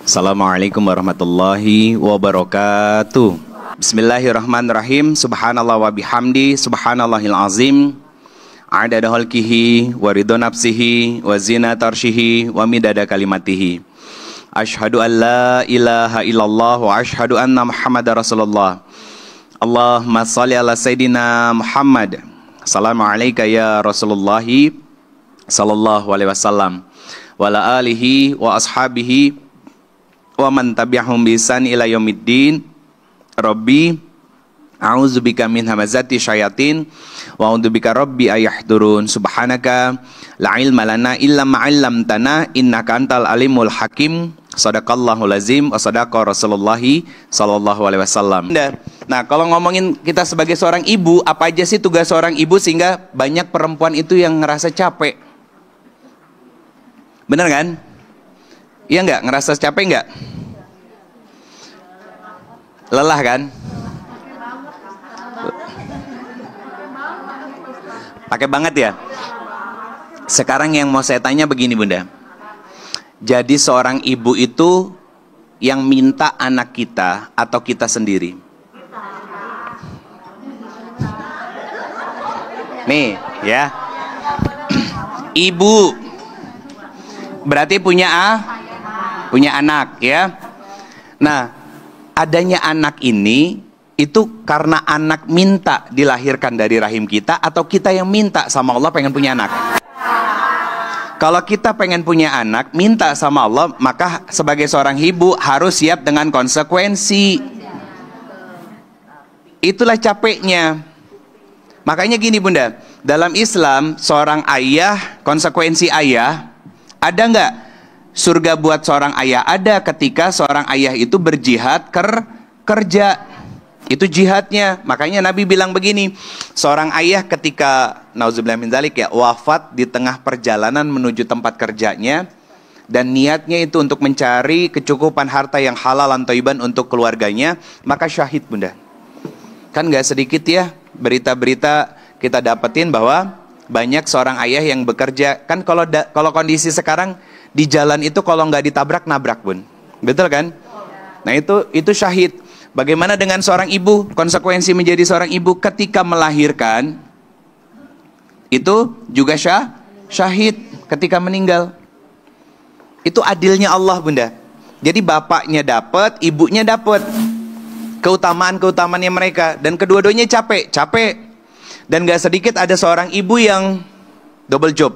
Assalamualaikum warahmatullahi wabarakatuh. Bismillahirrahmanirrahim. Subhanallah wa bihamdi, subhanallahil azim. Adada khalqihi wa ridha nafsihi wa zinata arsyihi wa midada kalimatihi. Asyhadu an la ilaha illallah wa asyhadu anna Muhammadar Rasulullah. Allahumma shalli ala sayidina Muhammad. Assalamualaikum ya Rasulullah sallallahu alaihi wasallam wa ala alihi wa ashabihi wa man tabi'ahum bi ihsan ila yaumiddin. Rabbi a'udzubika min hamazati syayatin wa a'udzubika rabbi ayahdurun. Subhanaka la ilma lana illa ma 'allamtana innaka antal alimul hakim. Shadaqallahul azim wa shadaqa Rasulullah sallallahu alaihi wasallam. Nah, kalau ngomongin kita sebagai seorang ibu, apa aja sih tugas seorang ibu sehingga banyak perempuan itu yang ngerasa capek? Bener kan? Iya nggak? Ngerasa capek nggak? Lelah kan? Pakai banget ya? Sekarang yang mau saya tanya begini Bunda. Jadi seorang ibu itu yang minta anak kita atau kita sendiri? Nih ya. Ibu berarti punya anak ya. Nah, adanya anak ini itu karena anak minta dilahirkan dari rahim kita atau kita yang minta sama Allah pengen punya anak? Kalau kita pengen punya anak, minta sama Allah, maka sebagai seorang ibu harus siap dengan konsekuensi. Itulah capeknya. Makanya gini Bunda, dalam Islam seorang ayah, konsekuensi ayah, ada nggak surga buat seorang ayah? Ada, ketika seorang ayah itu berjihad kerja. Itu jihadnya. Makanya Nabi bilang begini, seorang ayah ketika nauzubillah min dzalik ya, wafat di tengah perjalanan menuju tempat kerjanya dan niatnya itu untuk mencari kecukupan harta yang halal dan thayyiban untuk keluarganya, maka syahid Bunda. Kan nggak sedikit ya berita-berita kita dapetin bahwa banyak seorang ayah yang bekerja. Kan kalau kondisi sekarang di jalan itu kalau nggak ditabrak nabrak Bun. Betul kan? Nah itu syahid. Bagaimana dengan seorang ibu? Konsekuensi menjadi seorang ibu ketika melahirkan itu juga syahid ketika meninggal. Itu adilnya Allah Bunda. Jadi bapaknya dapat, ibunya dapat keutamaan-keutamaannya mereka, dan kedua-duanya capek. Dan gak sedikit ada seorang ibu yang double job.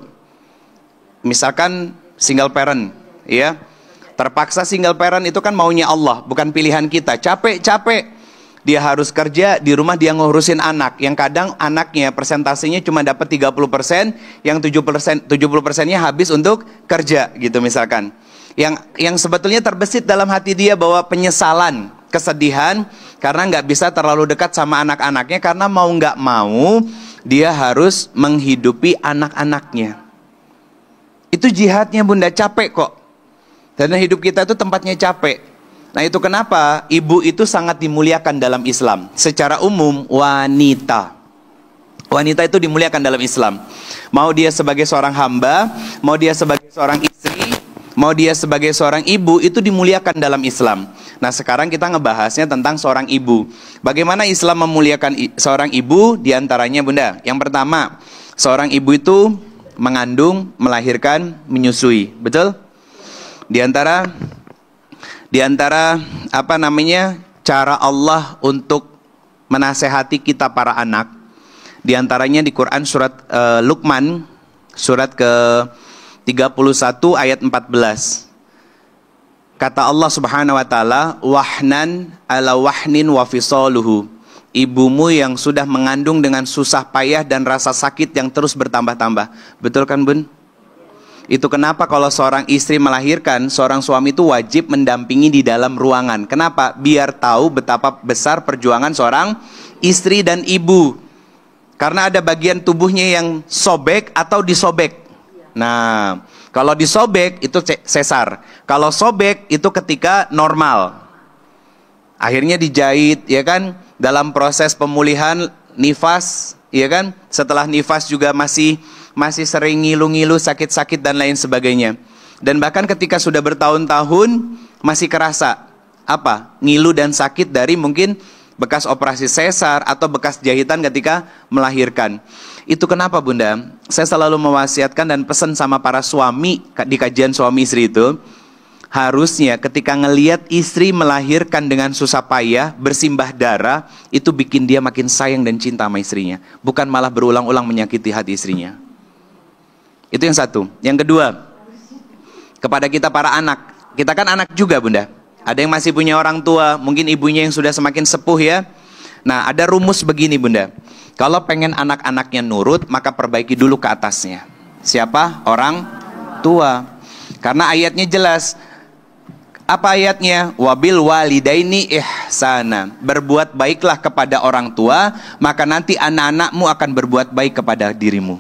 Misalkan single parent, ya. Terpaksa single parent itu kan maunya Allah, bukan pilihan kita. Capek. Dia harus kerja, di rumah dia ngurusin anak. Yang kadang anaknya persentasenya cuma dapat 30%, yang 70%-nya habis untuk kerja gitu misalkan. Yang sebetulnya terbesit dalam hati dia bahwa penyesalan, kesedihan karena nggak bisa terlalu dekat sama anak-anaknya, karena mau nggak mau dia harus menghidupi anak-anaknya. Itu jihadnya Bunda, capek kok. Karena hidup kita itu tempatnya capek. Nah itu kenapa ibu itu sangat dimuliakan dalam Islam. Secara umum wanita itu dimuliakan dalam Islam. Mau dia sebagai seorang hamba, mau dia sebagai seorang istri, mau dia sebagai seorang ibu, itu dimuliakan dalam Islam. Nah sekarang kita ngebahasnya tentang seorang ibu. Bagaimana Islam memuliakan seorang ibu? Di antaranya Bunda, yang pertama, seorang ibu itu mengandung, melahirkan, menyusui. Betul? Di antara cara Allah untuk menasehati kita para anak, di antaranya di Quran surat Luqman surat ke-31 ayat 14. Kata Allah Subhanahu wa taala, wahnan ala wahnin wa fisaluhu. Ibumu yang sudah mengandung dengan susah payah dan rasa sakit yang terus bertambah-tambah. Betul kan Bun? Itu kenapa kalau seorang istri melahirkan, seorang suami itu wajib mendampingi di dalam ruangan. Kenapa? Biar tahu betapa besar perjuangan seorang istri dan ibu. Karena ada bagian tubuhnya yang sobek atau disobek. Nah, kalau disobek itu sesar. Kalau sobek itu ketika normal. Akhirnya dijahit, ya kan? Dalam proses pemulihan nifas, ya kan? Setelah nifas juga masih sering ngilu-ngilu, sakit-sakit dan lain sebagainya. Dan bahkan ketika sudah bertahun-tahun, masih kerasa apa? Ngilu dan sakit dari mungkin bekas operasi sesar atau bekas jahitan ketika melahirkan. Itu kenapa Bunda? Saya selalu mewasiatkan dan pesan sama para suami di kajian suami istri itu, harusnya ketika ngelihat istri melahirkan dengan susah payah, bersimbah darah, itu bikin dia makin sayang dan cinta sama istrinya, bukan malah berulang-ulang menyakiti hati istrinya. Itu yang satu. Yang kedua, kepada kita para anak, kita kan anak juga Bunda. Ada yang masih punya orang tua, mungkin ibunya yang sudah semakin sepuh ya. Nah, ada rumus begini Bunda. Kalau pengen anak-anaknya nurut, maka perbaiki dulu ke atasnya. Siapa? Orang tua. Karena ayatnya jelas. Apa ayatnya? Wabil walidaini ihsana. Berbuat baiklah kepada orang tua, maka nanti anak-anakmu akan berbuat baik kepada dirimu.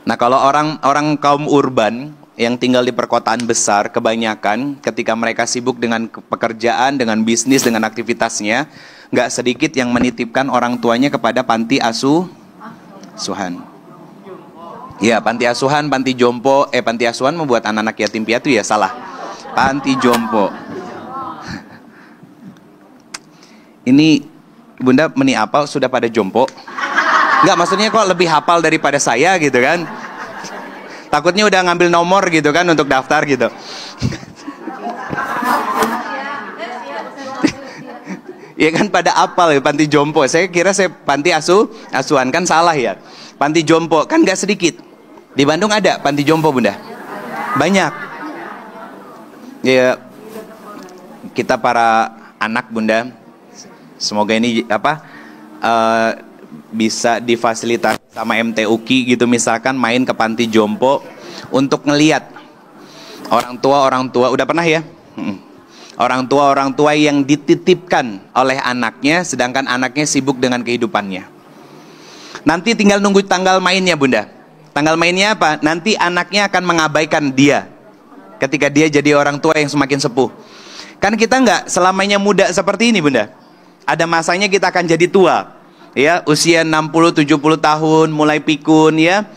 Nah, kalau orang kaum urban yang tinggal di perkotaan besar, kebanyakan ketika mereka sibuk dengan pekerjaan, dengan bisnis, dengan aktivitasnya, nggak sedikit yang menitipkan orang tuanya kepada panti asuhan. Ya, panti asuhan, panti jompo, panti asuhan membuat anak-anak yatim piatu ya, salah. Panti jompo. Ini Bunda meni apa sudah pada jompo? Nggak, maksudnya kok lebih hafal daripada saya gitu kan? Takutnya udah ngambil nomor gitu kan untuk daftar gitu. Ya kan pada apal ya panti jompo. Saya kira saya panti asuhan, kan salah ya. Panti jompo kan gak sedikit. Di Bandung ada panti jompo Bunda. Banyak. Ya kita para anak Bunda, semoga ini bisa difasilitasi sama MTUKI gitu, misalkan main ke panti jompo untuk ngeliat orang tua udah pernah ya? Orang tua yang dititipkan oleh anaknya, sedangkan anaknya sibuk dengan kehidupannya. Nanti tinggal nunggu tanggal mainnya Bunda. Tanggal mainnya apa? Nanti anaknya akan mengabaikan dia ketika dia jadi orang tua yang semakin sepuh. Kan kita nggak selamanya muda seperti ini Bunda. Ada masanya kita akan jadi tua. Ya, usia 60-70 tahun mulai pikun ya.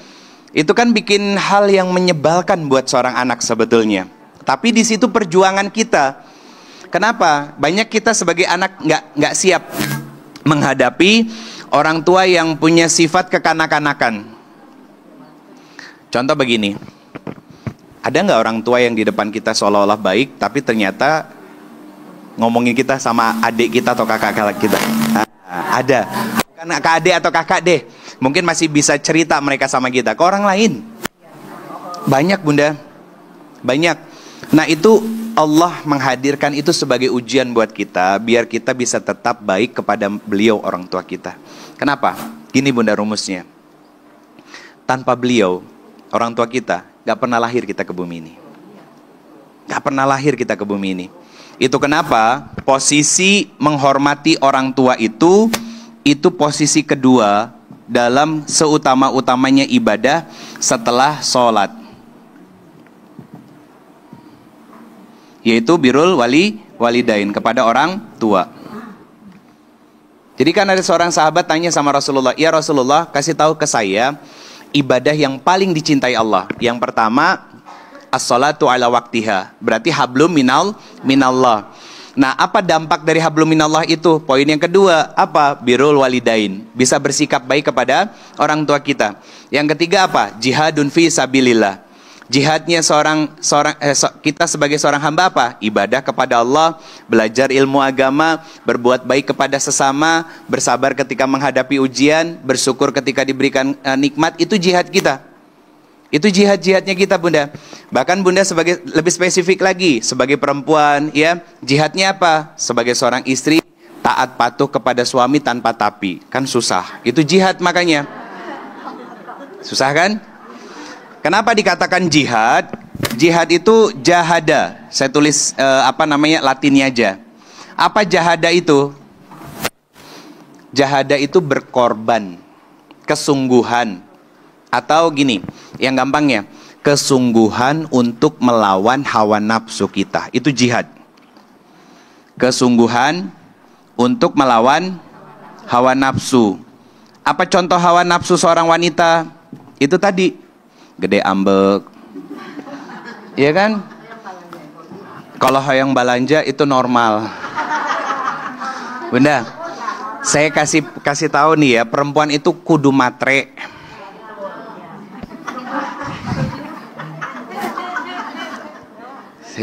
Itu kan bikin hal yang menyebalkan buat seorang anak sebetulnya. Tapi di situ perjuangan kita. Kenapa? Banyak kita sebagai anak nggak siap menghadapi orang tua yang punya sifat kekanak-kanakan. Contoh begini. Ada nggak orang tua yang di depan kita seolah-olah baik, tapi ternyata ngomongin kita sama adik kita atau kakak kita? Ada. Kan kakak adik atau kakak deh, mungkin masih bisa cerita mereka sama kita. Ke orang lain banyak Bunda, banyak. Nah itu Allah menghadirkan itu sebagai ujian buat kita, biar kita bisa tetap baik kepada beliau orang tua kita. Kenapa? Gini Bunda rumusnya. Tanpa beliau orang tua kita gak pernah lahir kita ke bumi ini. Gak pernah lahir kita ke bumi ini. Itu kenapa posisi menghormati orang tua itu posisi kedua dalam seutama-utamanya ibadah setelah sholat, yaitu birrul walidain, kepada orang tua. Jadi kan ada seorang sahabat tanya sama Rasulullah, ya Rasulullah kasih tahu ke saya ibadah yang paling dicintai Allah. Yang pertama as-salatu ala waktiha, berarti hablum minallah. Nah, apa dampak dari hablum minallah itu? Poin yang kedua, apa? Birrul walidain, bisa bersikap baik kepada orang tua kita. Yang ketiga apa? Jihadun fi sabilillah. Jihadnya kita sebagai seorang hamba apa? Ibadah kepada Allah, belajar ilmu agama, berbuat baik kepada sesama, bersabar ketika menghadapi ujian, bersyukur ketika diberikan nikmat. Itu jihad kita. Itu jihad-jihadnya kita Bunda. Bahkan Bunda sebagai lebih spesifik lagi, sebagai perempuan ya, jihadnya apa? Sebagai seorang istri taat patuh kepada suami tanpa tapi. Kan susah. Itu jihad makanya. Susah kan? Kenapa dikatakan jihad? Jihad itu jahada. Saya tulis latinnya aja. Apa jahada itu? Jahada itu berkorban, kesungguhan. Atau gini, yang gampangnya, kesungguhan untuk melawan hawa nafsu kita. Itu jihad. Kesungguhan untuk melawan hawa nafsu. Apa contoh hawa nafsu seorang wanita? Itu tadi, gede ambek, ya kan? Kalau hoyong balanja itu normal. Bunda, saya kasih tahu nih ya, perempuan itu kudu matre.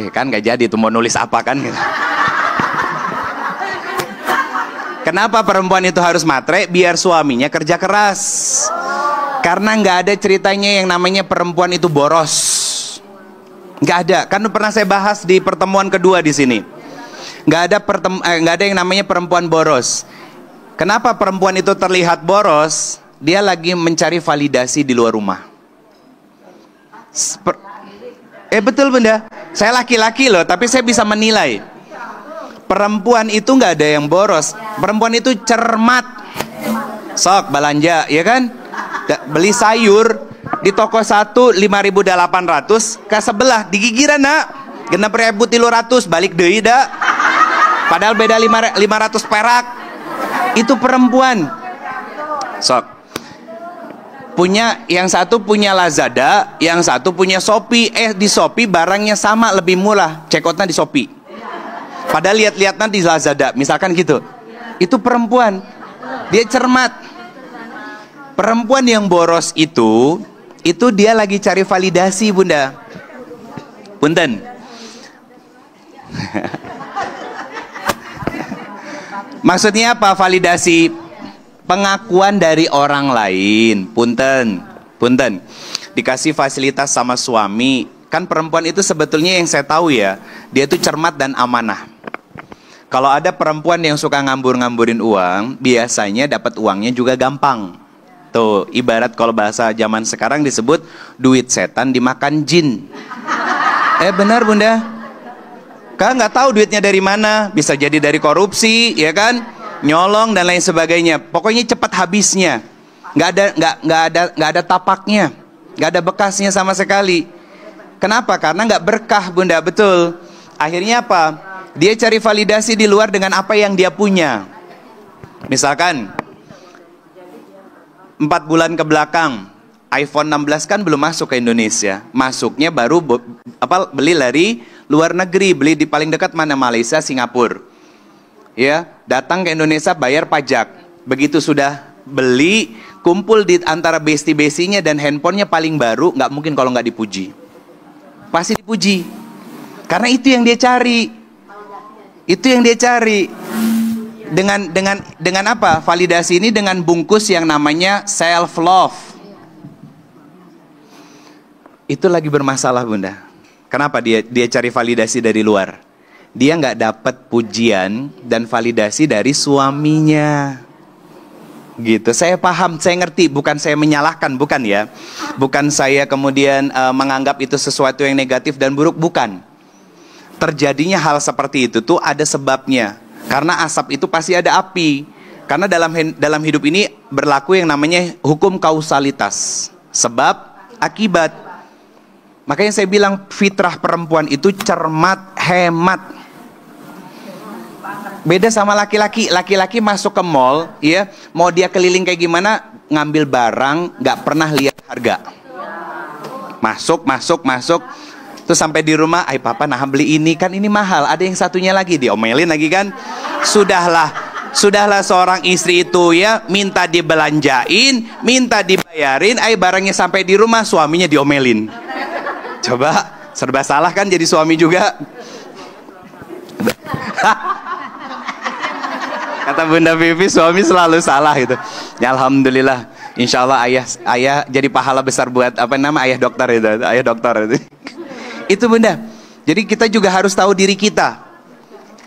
Kan nggak jadi tuh mau nulis apa kan gitu. Kenapa perempuan itu harus matre? Biar suaminya kerja keras. Karena nggak ada ceritanya yang namanya perempuan itu boros. Nggak ada. Kan pernah saya bahas di pertemuan kedua di sini. Nggak ada yang namanya perempuan boros. Kenapa perempuan itu terlihat boros? Dia lagi mencari validasi di luar rumah. Betul Bunda. Saya laki-laki loh, tapi saya bisa menilai. Perempuan itu nggak ada yang boros. Perempuan itu cermat. Sok belanja, ya kan? Beli sayur di toko satu 5.800, ke sebelah digigiran nak 6.300, balik deui da. Padahal beda 500 perak. Itu perempuan. Sok. Yang satu punya Lazada, yang satu punya Shopee. Di Shopee barangnya sama, lebih murah. Cekotnya di Shopee. Padahal lihat-lihatnya di Lazada, misalkan gitu. Itu perempuan. Dia cermat. Perempuan yang boros itu dia lagi cari validasi, Bunda. Punten. Maksudnya apa validasi? Pengakuan dari orang lain. Punten. Dikasih fasilitas sama suami. Kan perempuan itu sebetulnya yang saya tahu ya, dia itu cermat dan amanah. Kalau ada perempuan yang suka ngambur-ngamburin uang, biasanya dapat uangnya juga gampang. Tuh, ibarat kalau bahasa zaman sekarang disebut duit setan dimakan jin. Benar Bunda. Kan nggak tahu duitnya dari mana, bisa jadi dari korupsi, ya kan, nyolong dan lain sebagainya. Pokoknya cepat habisnya, nggak ada tapaknya, nggak ada bekasnya sama sekali. Kenapa? Karena nggak berkah Bunda, betul. Akhirnya apa? Dia cari validasi di luar dengan apa yang dia punya. Misalkan 4 bulan ke belakang iPhone 16 kan belum masuk ke Indonesia. Masuknya baru beli dari luar negeri, beli di paling dekat mana, Malaysia, Singapura. Ya, datang ke Indonesia bayar pajak. Begitu sudah beli, kumpul di antara besti-bestinya dan handphonenya paling baru, nggak mungkin kalau nggak dipuji. Pasti dipuji. Karena itu yang dia cari. Itu yang dia cari. Dengan apa? Validasi ini dengan bungkus yang namanya self love. Itu lagi bermasalah Bunda. Kenapa dia cari validasi dari luar? Dia nggak dapat pujian dan validasi dari suaminya. Gitu. Saya paham, saya ngerti. Bukan saya menyalahkan, bukan ya. Bukan saya kemudian menganggap itu sesuatu yang negatif dan buruk, bukan. Terjadinya hal seperti itu tuh ada sebabnya. Karena asap itu pasti ada api. Karena dalam hidup ini berlaku yang namanya hukum kausalitas. Sebab akibat. Makanya saya bilang fitrah perempuan itu cermat, hemat. Beda sama laki-laki. Laki-laki masuk ke mall, ya, mau dia keliling kayak gimana, ngambil barang, nggak pernah lihat harga. Masuk. Terus sampai di rumah, papa nah beli ini, kan ini mahal. Ada yang satunya lagi, diomelin lagi kan. Sudahlah seorang istri itu ya, minta dibelanjain, minta dibayarin, barangnya sampai di rumah, suaminya diomelin. Coba, serba salah kan jadi suami juga. Kata Bunda Vivi, suami selalu salah gitu. Ya alhamdulillah, insya Allah ayah jadi pahala besar buat ayah dokter itu, ayah dokter itu. Itu Bunda. Jadi kita juga harus tahu diri kita.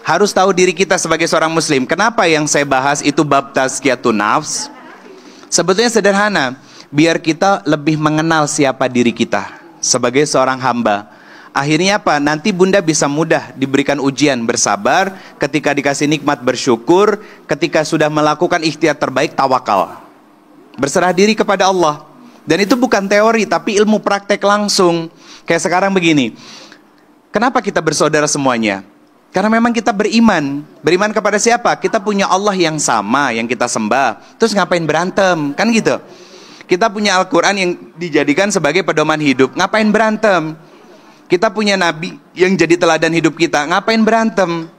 Harus tahu diri kita sebagai seorang muslim. Kenapa yang saya bahas itu bab tazkiyatun nafs? Sebetulnya sederhana, biar kita lebih mengenal siapa diri kita sebagai seorang hamba. Akhirnya apa? Nanti Bunda bisa mudah diberikan ujian, bersabar. Ketika dikasih nikmat, bersyukur. Ketika sudah melakukan ikhtiar terbaik, tawakal. Berserah diri kepada Allah. Dan itu bukan teori, tapi ilmu praktek langsung. Kayak sekarang begini. Kenapa kita bersaudara semuanya? Karena memang kita beriman. Beriman kepada siapa? Kita punya Allah yang sama, yang kita sembah. Terus ngapain berantem? Kan gitu. Kita punya Al-Quran yang dijadikan sebagai pedoman hidup. Ngapain berantem? Kita punya nabi yang jadi teladan hidup kita. Ngapain berantem?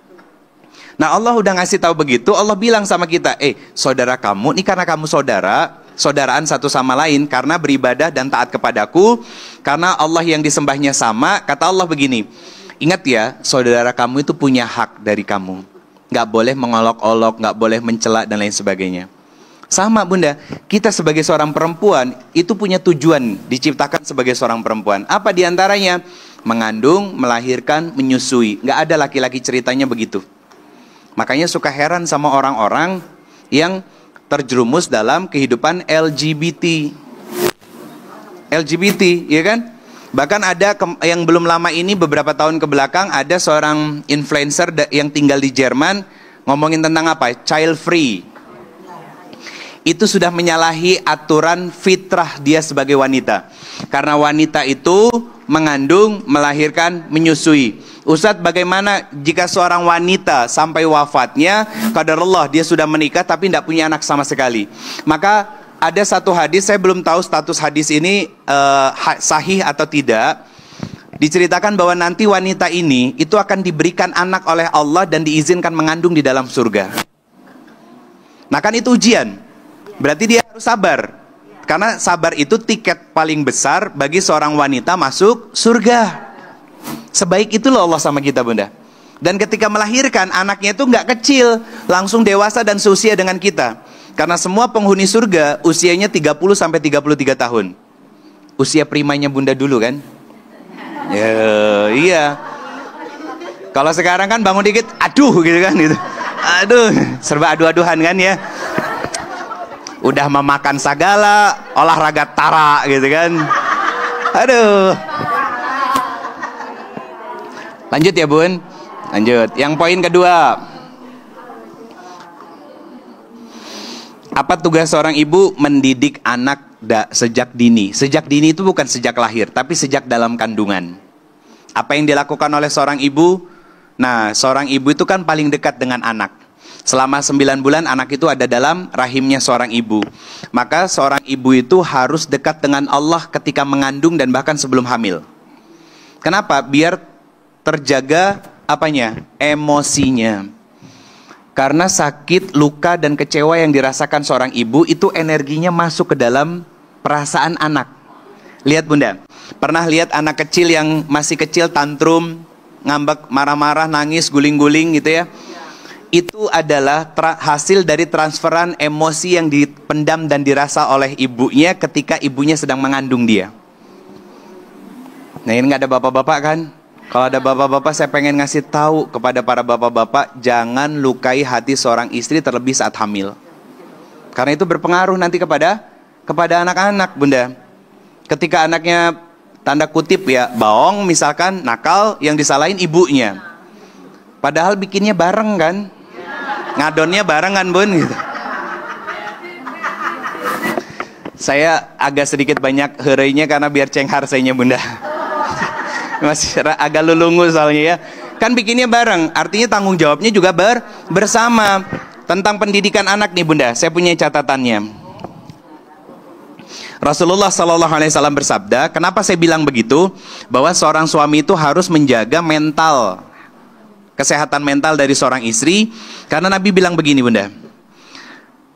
Nah, Allah udah ngasih tahu begitu. Allah bilang sama kita, saudara kamu, ini karena kamu saudaraan satu sama lain, karena beribadah dan taat kepadaku, karena Allah yang disembahnya sama. Kata Allah begini, ingat ya, saudara kamu itu punya hak dari kamu. Nggak boleh mengolok-olok, nggak boleh mencela dan lain sebagainya. Sama bunda, kita sebagai seorang perempuan itu punya tujuan diciptakan sebagai seorang perempuan. Apa diantaranya? Mengandung, melahirkan, menyusui. Nggak ada laki-laki ceritanya begitu. Makanya suka heran sama orang-orang yang terjerumus dalam kehidupan LGBT. LGBT, ya kan? Bahkan ada yang belum lama ini, beberapa tahun ke belakang, ada seorang influencer yang tinggal di Jerman ngomongin tentang apa? Child free. Itu sudah menyalahi aturan fitrah dia sebagai wanita. Karena wanita itu mengandung, melahirkan, menyusui. Ustadz, bagaimana jika seorang wanita sampai wafatnya, qadarullah dia sudah menikah tapi tidak punya anak sama sekali? Maka ada satu hadis, saya belum tahu status hadis ini sahih atau tidak. Diceritakan bahwa nanti wanita ini itu akan diberikan anak oleh Allah dan diizinkan mengandung di dalam surga. Nah kan itu ujian. Berarti dia harus sabar. Karena sabar itu tiket paling besar bagi seorang wanita masuk surga. Sebaik itu loh Allah sama kita bunda. Dan ketika melahirkan, anaknya itu nggak kecil, langsung dewasa dan seusia dengan kita. Karena semua penghuni surga usianya 30 sampai 33 tahun. Usia primanya bunda dulu kan? Ya, iya. Kalau sekarang kan bangun dikit, aduh gitu kan gitu. Aduh, serba adu-aduhan kan ya. Udah memakan segala, olahraga tara gitu kan. Aduh. Lanjut ya bun. Lanjut. Yang poin kedua. Apa tugas seorang ibu? Mendidik anak sejak dini. Sejak dini itu bukan sejak lahir, tapi sejak dalam kandungan. Apa yang dilakukan oleh seorang ibu? Nah, seorang ibu itu kan paling dekat dengan anak. Selama 9 bulan anak itu ada dalam rahimnya seorang ibu. Maka seorang ibu itu harus dekat dengan Allah ketika mengandung dan bahkan sebelum hamil. Kenapa? Biar terjaga apanya? Emosinya. Karena sakit, luka, dan kecewa yang dirasakan seorang ibu itu energinya masuk ke dalam perasaan anak. Lihat bunda, pernah lihat anak kecil yang masih kecil tantrum, ngambek, marah-marah, nangis, guling-guling gitu ya? Itu adalah hasil dari transferan emosi yang dipendam dan dirasa oleh ibunya ketika ibunya sedang mengandung dia. Nah ini nggak ada bapak-bapak kan? Kalau ada bapak-bapak, saya pengen ngasih tahu kepada para bapak-bapak, jangan lukai hati seorang istri terlebih saat hamil. Karena itu berpengaruh nanti kepada anak-anak bunda. Ketika anaknya tanda kutip ya baong misalkan, nakal, yang disalahin ibunya. Padahal bikinnya bareng kan? Ngadonnya barengan bun gitu. Saya agak sedikit banyak herainya karena biar cenghar sayanya bunda. Masih agak lulungu soalnya ya. Kan bikinnya bareng, artinya tanggung jawabnya juga bersama. Tentang pendidikan anak nih bunda, saya punya catatannya. Rasulullah SAW bersabda, kenapa saya bilang begitu? Bahwa seorang suami itu harus menjaga mental, kesehatan mental dari seorang istri. Karena Nabi bilang begini bunda,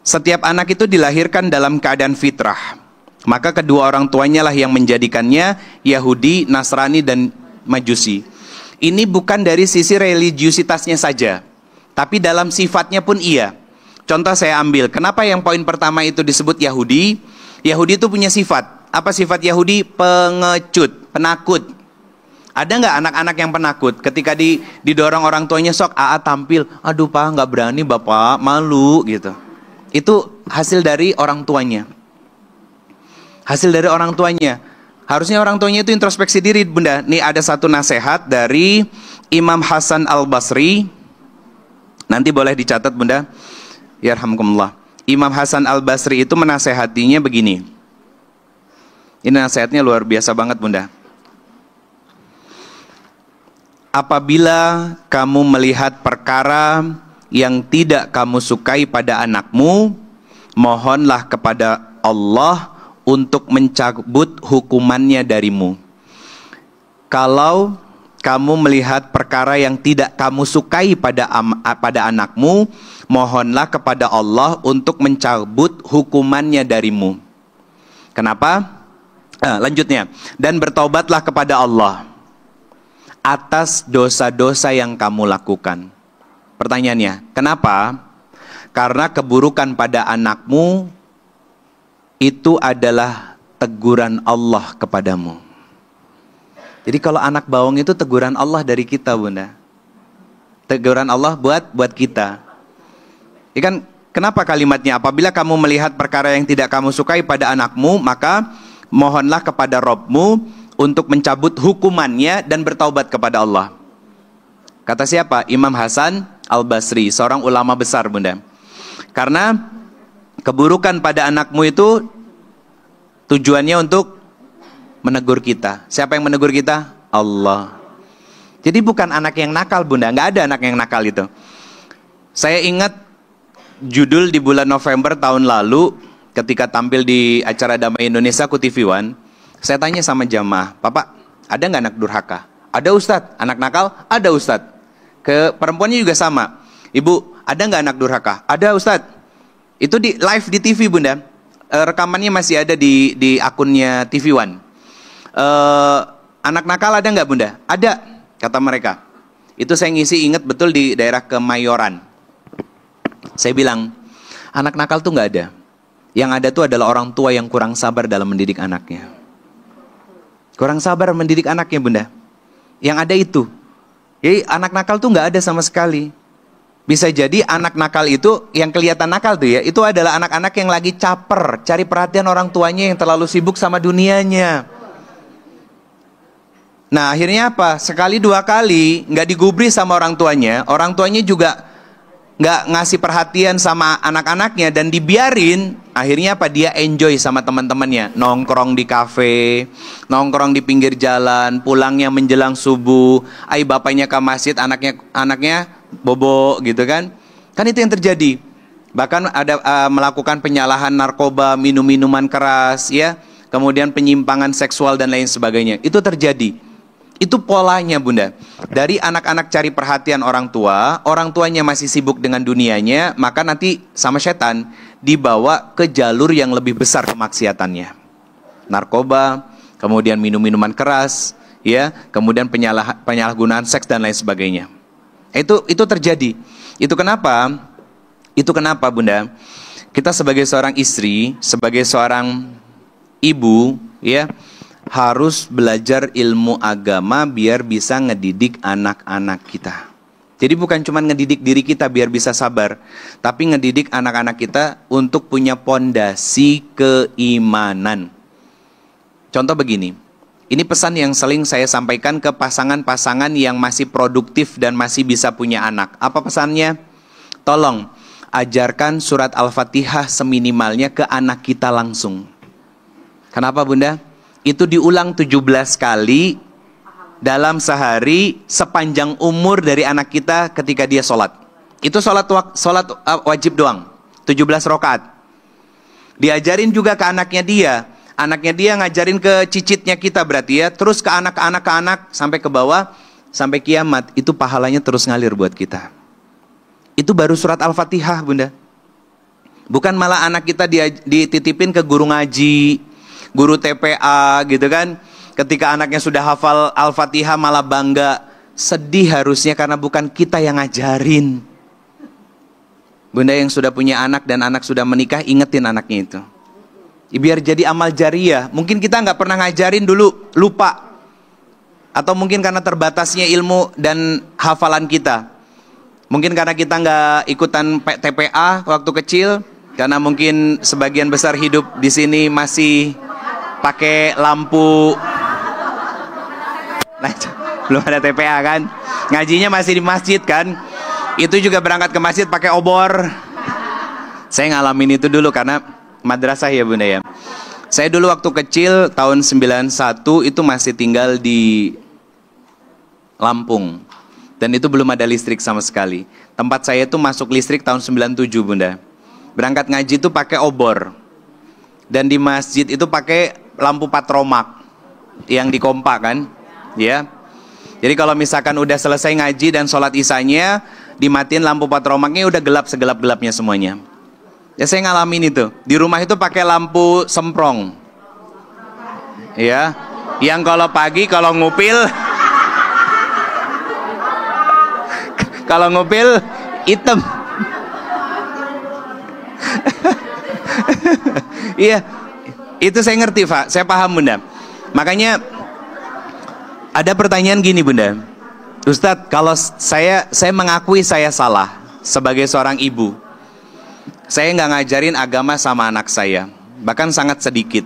setiap anak itu dilahirkan dalam keadaan fitrah. Maka kedua orang tuanya lah yang menjadikannya Yahudi, Nasrani, dan Majusi. Ini bukan dari sisi religiusitasnya saja, tapi dalam sifatnya pun iya. Contoh saya ambil, kenapa yang poin pertama itu disebut Yahudi? Yahudi itu punya sifat. Apa sifat Yahudi? Pengecut, penakut. Ada nggak anak-anak yang penakut? Ketika didorong orang tuanya, sok AA tampil, aduh pak nggak berani bapak, malu gitu. Itu hasil dari orang tuanya. Hasil dari orang tuanya. Harusnya orang tuanya itu introspeksi diri bunda. Nih ada satu nasihat dari Imam Hasan Al-Basri. Nanti boleh dicatat bunda. Yarhamkumullah. Imam Hasan Al-Basri itu menasehatinya begini. Ini nasihatnya luar biasa banget bunda. Apabila kamu melihat perkara yang tidak kamu sukai pada anakmu, mohonlah kepada Allah untuk mencabut hukumannya darimu. kalau kamu melihat perkara yang tidak kamu sukai pada anakmu, mohonlah kepada Allah untuk mencabut hukumannya darimu. Kenapa? Lanjutnya, dan bertaubatlah kepada Allah atas dosa-dosa yang kamu lakukan. Pertanyaannya, kenapa? Karena keburukan pada anakmu itu adalah teguran Allah kepadamu. Jadi kalau anak bawang itu teguran Allah dari kita, Bunda. Teguran Allah buat kita. Ya kan, kenapa kalimatnya? Apabila kamu melihat perkara yang tidak kamu sukai pada anakmu, maka mohonlah kepada Rabbmu untuk mencabut hukumannya dan bertaubat kepada Allah. Kata siapa? Imam Hasan Al-Basri, seorang ulama besar, Bunda. Karena keburukan pada anakmu itu tujuannya untuk menegur kita. Siapa yang menegur kita? Allah. Jadi bukan anak yang nakal, Bunda. Nggak ada anak yang nakal itu. Saya ingat judul di bulan November tahun lalu ketika tampil di acara Damai Indonesia ku TV One. Saya tanya sama jamaah, Bapak, ada nggak anak durhaka? Ada, Ustadz. Anak nakal? Ada, Ustadz. Ke perempuannya juga sama. Ibu, ada nggak anak durhaka? Ada, Ustadz. Itu di live di TV, Bunda. Rekamannya masih ada di akunnya TV One. Anak nakal ada nggak, Bunda? Ada, kata mereka. Itu saya ngisi ingat betul di daerah Kemayoran. Saya bilang, anak nakal tuh nggak ada. Yang ada tuh adalah orang tua yang kurang sabar dalam mendidik anaknya. Kurang sabar mendidik anaknya, Bunda. Yang ada itu. Jadi anak nakal tuh nggak ada sama sekali. Bisa jadi anak nakal itu, yang kelihatan nakal tuh ya, itu adalah anak-anak yang lagi caper, cari perhatian orang tuanya yang terlalu sibuk sama dunianya. Nah akhirnya apa? Sekali dua kali nggak digubris sama orang tuanya juga nggak ngasih perhatian sama anak-anaknya dan dibiarin. Akhirnya apa? Dia enjoy sama teman-temannya, nongkrong di kafe, nongkrong di pinggir jalan, pulangnya menjelang subuh, bapaknya ke masjid, anaknya bobo gitu kan. Kan itu yang terjadi. Bahkan ada melakukan penyalahan narkoba, minum-minuman keras ya, kemudian penyimpangan seksual dan lain sebagainya. Itu terjadi. Itu polanya, Bunda. Dari anak-anak cari perhatian orang tuanya masih sibuk dengan dunianya, maka nanti sama setan dibawa ke jalur yang lebih besar kemaksiatannya. Narkoba, kemudian minum-minuman keras, ya, kemudian penyalahgunaan seks dan lain sebagainya. Itu terjadi. Itu kenapa? Bunda? Kita sebagai seorang istri, sebagai seorang ibu, ya, harus belajar ilmu agama biar bisa ngedidik anak-anak kita. Jadi bukan cuma ngedidik diri kita biar bisa sabar, tapi ngedidik anak-anak kita untuk punya pondasi keimanan. Contoh begini, ini pesan yang sering saya sampaikan ke pasangan-pasangan yang masih produktif dan masih bisa punya anak. Apa pesannya? Tolong ajarkan surat Al-Fatihah seminimalnya ke anak kita langsung. Kenapa, Bunda? Itu diulang 17 kali dalam sehari sepanjang umur dari anak kita ketika dia sholat. Itu sholat wajib doang, 17 rakaat. Diajarin juga ke anaknya dia ngajarin ke cicitnya kita berarti ya, terus ke anak sampai ke bawah, sampai kiamat. Itu pahalanya terus ngalir buat kita. Itu baru surat Al-Fatihah, Bunda. Bukan malah anak kita dititipin ke guru ngaji, guru TPA gitu kan. Ketika anaknya sudah hafal Al-Fatihah malah bangga. Sedih harusnya karena bukan kita yang ngajarin. Bunda yang sudah punya anak dan anak sudah menikah, ingetin anaknya itu. Biar jadi amal jariyah. Mungkin kita nggak pernah ngajarin dulu, lupa. Atau mungkin karena terbatasnya ilmu dan hafalan kita. Mungkin karena kita nggak ikutan TPA waktu kecil. Karena mungkin sebagian besar hidup di sini masih pakai lampu. Nah, belum ada TPA kan? Ngajinya masih di masjid kan? Itu juga berangkat ke masjid pakai obor. Saya ngalamin itu dulu karena madrasah ya, Bunda ya. Saya dulu waktu kecil tahun 91 itu masih tinggal di Lampung. Dan itu belum ada listrik sama sekali. Tempat saya itu masuk listrik tahun 97, Bunda. Berangkat ngaji itu pakai obor. Dan di masjid itu pakai lampu patromak yang dikompak kan. Ya. Jadi kalau misalkan udah selesai ngaji dan sholat isanya, dimatiin lampu patromaknya, udah gelap segelap-gelapnya semuanya. Ya saya ngalamin itu. Di rumah itu pakai lampu semprong. Ya. Yang kalau pagi kalau ngupil kalau ngupil hitam. Iya. Itu saya ngerti, Pak. Saya paham, Bunda. Makanya ada pertanyaan gini, Bunda. Ustadz, kalau saya mengakui saya salah sebagai seorang ibu. Saya nggak ngajarin agama sama anak saya, bahkan sangat sedikit.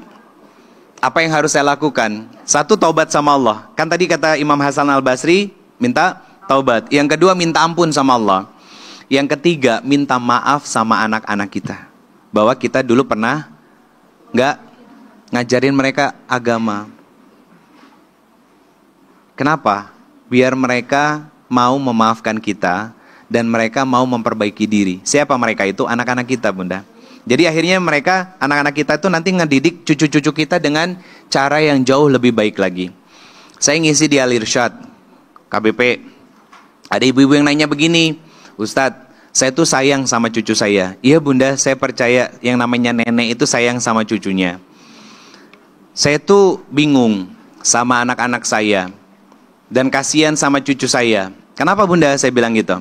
Apa yang harus saya lakukan? Satu, taubat sama Allah. Kan tadi kata Imam Hasan Al-Basri, minta taubat. Yang kedua, minta ampun sama Allah. Yang ketiga, minta maaf sama anak-anak kita. Bahwa kita dulu pernah nggak ngajarin mereka agama. Kenapa? Biar mereka mau memaafkan kita dan mereka mau memperbaiki diri. Siapa mereka itu? Anak-anak kita, Bunda. Jadi akhirnya mereka, anak-anak kita itu nanti ngedidik cucu-cucu kita dengan cara yang jauh lebih baik lagi. Saya ngisi di Al-Irsyad KBP. Ada ibu-ibu yang nanya begini, Ustadz, saya tuh sayang sama cucu saya. Iya, Bunda, saya percaya yang namanya nenek itu sayang sama cucunya. Saya tuh bingung sama anak-anak saya dan kasihan sama cucu saya. Kenapa, Bunda? Saya bilang gitu.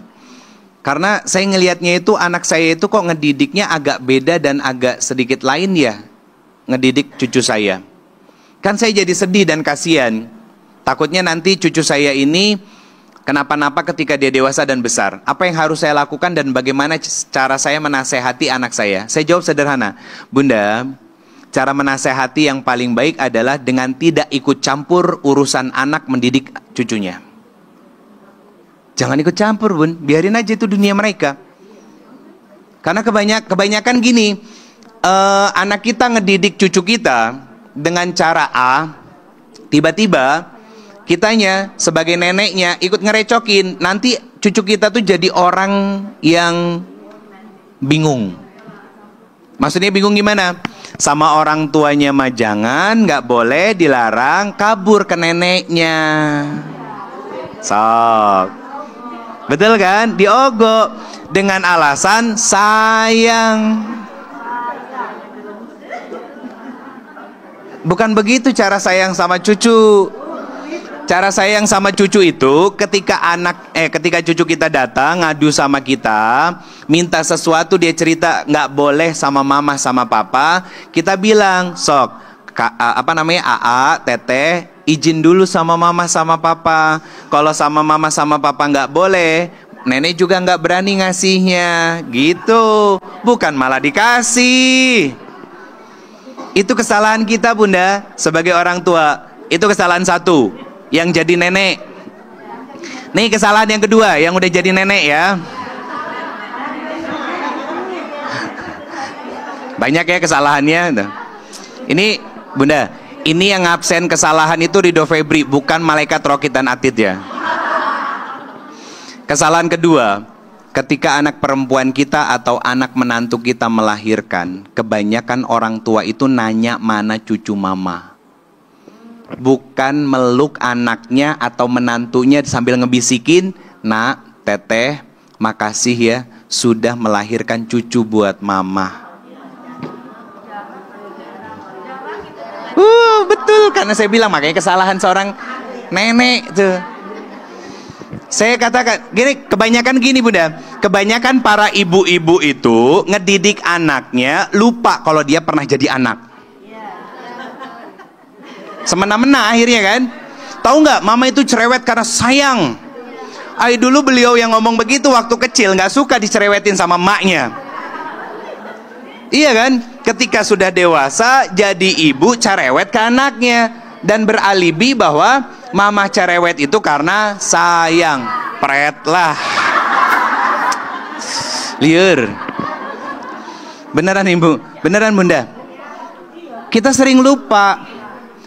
Karena saya ngelihatnya itu anak saya itu kok ngedidiknya agak beda dan agak sedikit lain ya, ngedidik cucu saya. Kan saya jadi sedih dan kasihan. Takutnya nanti cucu saya ini kenapa-napa ketika dia dewasa dan besar. Apa yang harus saya lakukan dan bagaimana cara saya menasehati anak saya? Saya jawab sederhana, Bunda, cara menasehati yang paling baik adalah dengan tidak ikut campur urusan anak mendidik cucunya. Jangan ikut campur, Bun. Biarin aja itu dunia mereka. Karena kebanyakan gini, anak kita ngedidik cucu kita dengan cara A, tiba-tiba kitanya sebagai neneknya ikut ngerecokin. Nanti cucu kita tuh jadi orang yang bingung. Maksudnya bingung gimana? Sama orang tuanya mah jangan, nggak boleh, dilarang, kabur ke neneknya. Sok. Betul kan? Diogok dengan alasan sayang. Bukan begitu cara sayang sama cucu. Cara sayang sama cucu itu ketika cucu kita datang ngadu sama kita, minta sesuatu, dia cerita nggak boleh sama mama sama papa, kita bilang, sok AA, teteh, izin dulu sama mama sama papa. Kalau sama mama sama papa nggak boleh, nenek juga nggak berani ngasihnya, gitu. Bukan malah dikasih. Itu kesalahan kita, Bunda, sebagai orang tua. Itu kesalahan satu, yang jadi nenek. Nih kesalahan yang kedua, yang udah jadi nenek ya. Banyak ya kesalahannya. Ini, Bunda, ini yang absen kesalahan itu Ridho Febri, bukan malaikat Rokit dan Atid ya. Kesalahan kedua, ketika anak perempuan kita atau anak menantu kita melahirkan, kebanyakan orang tua itu nanya mana cucu mama. Bukan meluk anaknya atau menantunya sambil ngebisikin, nak, teteh, makasih ya sudah melahirkan cucu buat mama. Betul, karena saya bilang makanya kesalahan seorang nenek tuh. Saya katakan gini, kebanyakan gini, Bunda. Kebanyakan para ibu-ibu itu ngedidik anaknya lupa kalau dia pernah jadi anak. Semena-mena akhirnya kan. Tahu nggak, mama itu cerewet karena sayang. Dulu beliau yang ngomong begitu waktu kecil, nggak suka dicerewetin sama maknya. Iya kan? Ketika sudah dewasa jadi ibu cerewet ke anaknya dan beralibi bahwa mama cerewet itu karena sayang. Pret lah. Liur. Beneran Ibu, beneran Bunda. Kita sering lupa.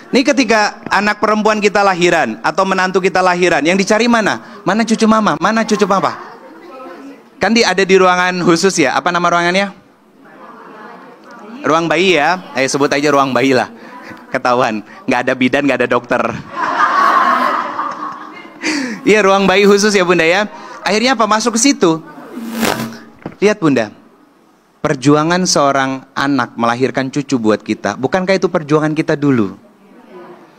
Nih ketika anak perempuan kita lahiran atau menantu kita lahiran, yang dicari mana? Mana cucu mama? Mana cucu papa? Kan ada di ruangan khusus ya. Apa nama ruangannya? Ruang bayi ya, sebut aja ruang bayi lah. Ketahuan, nggak ada bidan, nggak ada dokter. Iya, ruang bayi khusus ya Bunda ya. Akhirnya apa? Masuk ke situ. Lihat Bunda, perjuangan seorang anak melahirkan cucu buat kita, bukankah itu perjuangan kita dulu?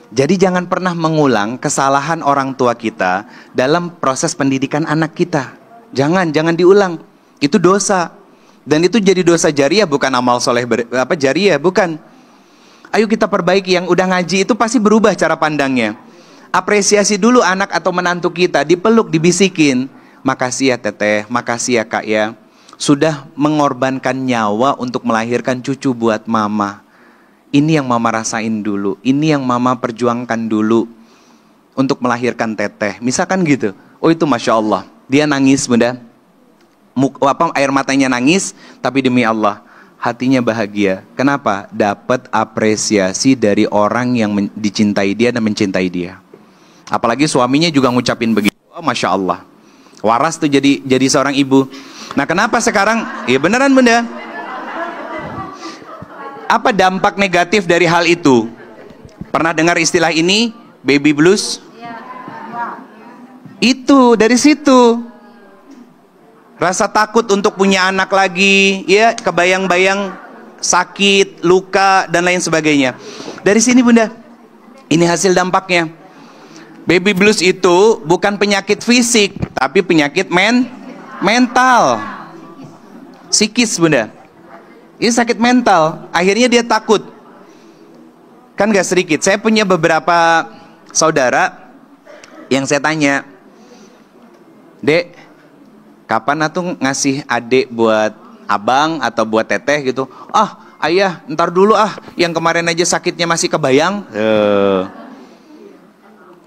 Jadi jangan pernah mengulang kesalahan orang tua kita dalam proses pendidikan anak kita. Jangan diulang. Itu dosa. Dan itu jadi dosa jariah, bukan amal soleh jariah, bukan. Ayo kita perbaiki. Yang udah ngaji itu pasti berubah cara pandangnya. Apresiasi dulu anak atau menantu kita, dipeluk, dibisikin. Makasih ya teteh, makasih ya kak ya. Sudah mengorbankan nyawa untuk melahirkan cucu buat mama. Ini yang mama rasain dulu, ini yang mama perjuangkan dulu untuk melahirkan teteh. Misalkan gitu. Oh itu Masya Allah. Dia nangis Bunda. Air matanya nangis, tapi demi Allah hatinya bahagia. Kenapa? Dapat apresiasi dari orang yang dicintai dia dan mencintai dia. Apalagi suaminya juga ngucapin begitu. Oh Masya Allah. Waras tuh jadi seorang ibu. Nah kenapa sekarang? Ya beneran Bunda. Apa dampak negatif dari hal itu? Pernah dengar istilah ini? Baby blues? Itu dari situ. Rasa takut untuk punya anak lagi, ya, kebayang-bayang sakit, luka dan lain sebagainya. Dari sini Bunda. Ini hasil dampaknya. Baby blues itu bukan penyakit fisik, tapi penyakit mental. Psikis Bunda. Ini sakit mental. Akhirnya dia takut. Kan gak sedikit. Saya punya beberapa saudara yang saya tanya, Dek, kapan atuh ngasih adik buat abang atau buat teteh gitu? Ah ayah ntar dulu ah, yang kemarin aja sakitnya masih kebayang.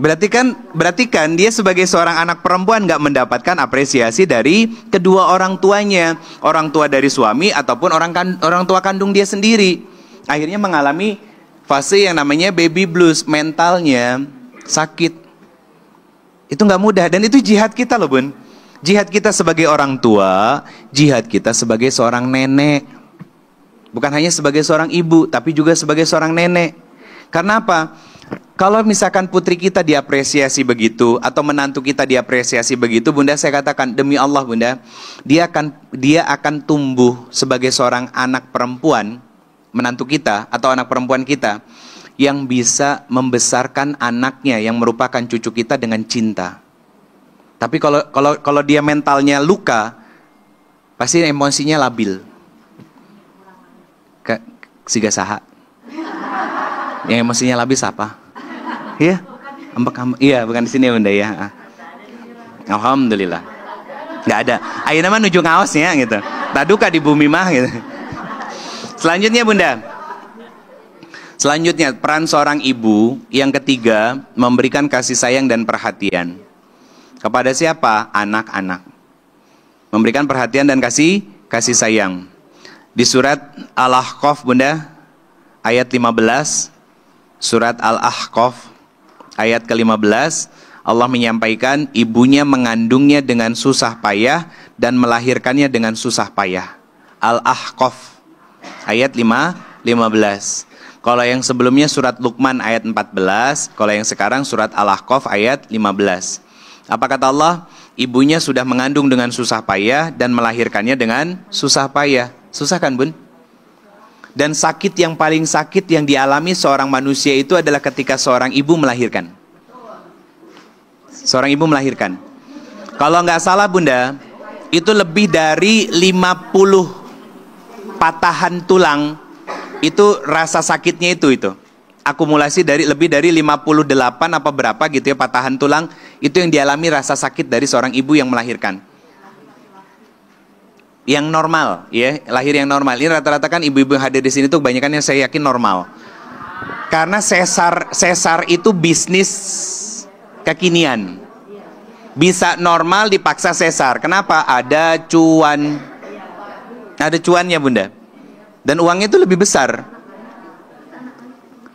Berarti kan dia sebagai seorang anak perempuan gak mendapatkan apresiasi dari kedua orang tuanya, orang tua dari suami ataupun orang tua kandung dia sendiri. Akhirnya mengalami fase yang namanya baby blues, mentalnya sakit. Itu gak mudah dan itu jihad kita loh Bun. Jihad kita sebagai orang tua, jihad kita sebagai seorang nenek. Bukan hanya sebagai seorang ibu, tapi juga sebagai seorang nenek. Karena apa? Kalau misalkan putri kita diapresiasi begitu atau menantu kita diapresiasi begitu, Bunda, saya katakan demi Allah Bunda, dia akan tumbuh sebagai seorang anak perempuan, menantu kita atau anak perempuan kita yang bisa membesarkan anaknya yang merupakan cucu kita dengan cinta. Tapi kalau dia mentalnya luka, pasti emosinya labil. Siga saha. Yang emosinya labil siapa? Iya, iya bukan di sini Bunda ya. Alhamdulillah. Nggak ada. Ayo nama nuju ngaosnya gitu. Taduka di bumi mah gitu. Selanjutnya Bunda. Selanjutnya peran seorang ibu yang ketiga memberikan kasih sayang dan perhatian kepada siapa? Anak-anak. Memberikan perhatian dan kasih sayang. Di surat Al-Ahqaf Bunda ayat 15. Surat Al-Ahqaf ayat ke-15, Allah menyampaikan ibunya mengandungnya dengan susah payah dan melahirkannya dengan susah payah. Al-Ahqaf ayat 15. Kalau yang sebelumnya surat Luqman ayat 14, kalau yang sekarang surat Al-Ahqaf ayat 15. Apa kata Allah? Ibunya sudah mengandung dengan susah payah dan melahirkannya dengan susah payah. Susah kan Bun? Dan sakit yang paling sakit yang dialami seorang manusia itu adalah ketika seorang ibu melahirkan. Seorang ibu melahirkan. Kalau nggak salah Bunda, itu lebih dari 50 patahan tulang. Itu rasa sakitnya itu. Akumulasi dari lebih dari 58 apa berapa gitu ya patahan tulang. Itu yang dialami rasa sakit dari seorang ibu yang melahirkan. Yang normal ya, lahir yang normal. Ini rata-rata kan ibu-ibu yang hadir di sini tuh kebanyakan yang saya yakin normal. Karena sesar itu bisnis kekinian. Bisa normal dipaksa sesar. Kenapa? Ada cuan. Ada cuannya Bunda. Dan uangnya itu lebih besar.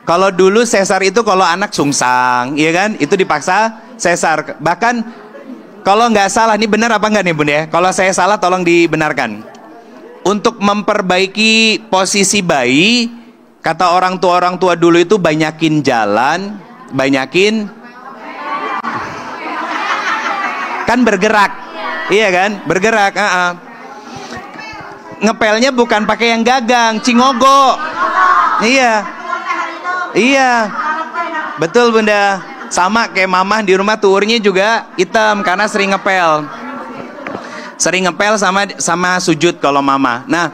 Kalau dulu sesar itu kalau anak sungsang, ya kan? Itu dipaksa sesar. Bahkan kalau nggak salah, ini benar apa nggak nih Bun ya? Kalau saya salah tolong dibenarkan. Untuk memperbaiki posisi bayi, kata orang tua dulu itu banyakin jalan, banyakin Kan bergerak. Iya kan? Bergerak. Ngepelnya bukan pakai yang gagang, cingogo. Iya. Iya. Betul Bunda. Sama kayak mamah di rumah tuurnya juga hitam karena sering ngepel. Sering ngepel sama sujud kalau mama. Nah,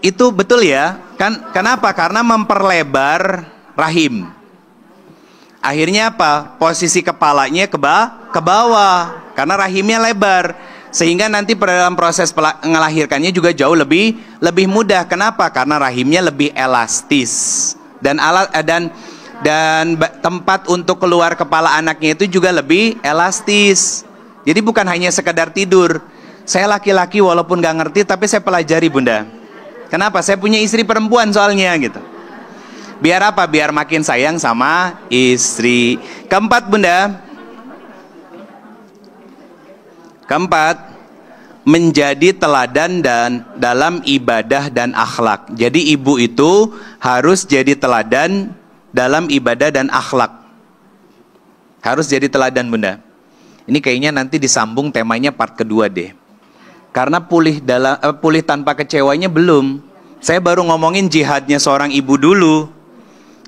itu betul ya. Kan kenapa? Karena memperlebar rahim. Akhirnya apa? Posisi kepalanya ke bawah karena rahimnya lebar. Sehingga nanti dalam proses melahirkannya juga jauh lebih mudah. Kenapa? Karena rahimnya lebih elastis. Dan tempat untuk keluar kepala anaknya itu juga lebih elastis. Jadi bukan hanya sekedar tidur. Saya laki-laki walaupun gak ngerti, tapi saya pelajari Bunda. Kenapa? Saya punya istri perempuan soalnya gitu. Biar apa? Biar makin sayang sama istri. Keempat Bunda. Keempat, menjadi teladan dan dalam ibadah dan akhlak. Jadi ibu itu harus jadi teladan dalam ibadah dan akhlak. Harus jadi teladan Bunda. Ini kayaknya nanti disambung temanya part kedua deh. Karena pulih tanpa kecewanya belum. Saya baru ngomongin jihadnya seorang ibu dulu.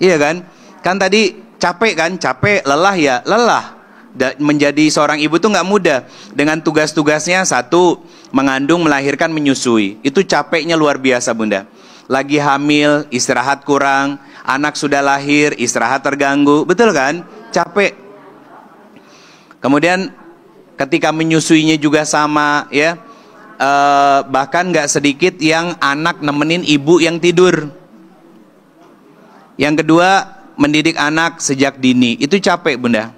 Iya kan? Kan tadi capek kan? Capek, lelah ya? Lelah. Menjadi seorang ibu tuh nggak mudah. Dengan tugas-tugasnya, satu, mengandung, melahirkan, menyusui. Itu capeknya luar biasa Bunda. Lagi hamil, istirahat kurang. Anak sudah lahir, istirahat terganggu. Betul kan? Capek. Kemudian ketika menyusuinya juga sama ya. Bahkan nggak sedikit yang anak nemenin ibu yang tidur. Yang kedua, mendidik anak sejak dini. Itu capek Bunda.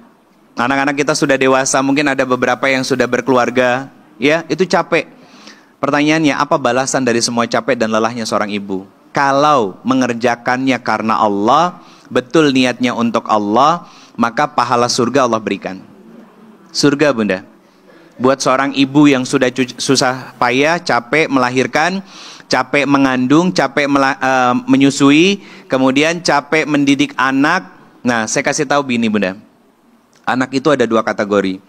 Anak-anak kita sudah dewasa, mungkin ada beberapa yang sudah berkeluarga, ya, itu capek. Pertanyaannya, apa balasan dari semua capek dan lelahnya seorang ibu? Kalau mengerjakannya karena Allah, betul niatnya untuk Allah, maka pahala surga Allah berikan. Surga Bunda. Buat seorang ibu yang sudah susah payah, capek melahirkan, capek mengandung, capek menyusui, kemudian capek mendidik anak. Nah, saya kasih tahu bini Bunda. Anak itu ada dua kategori.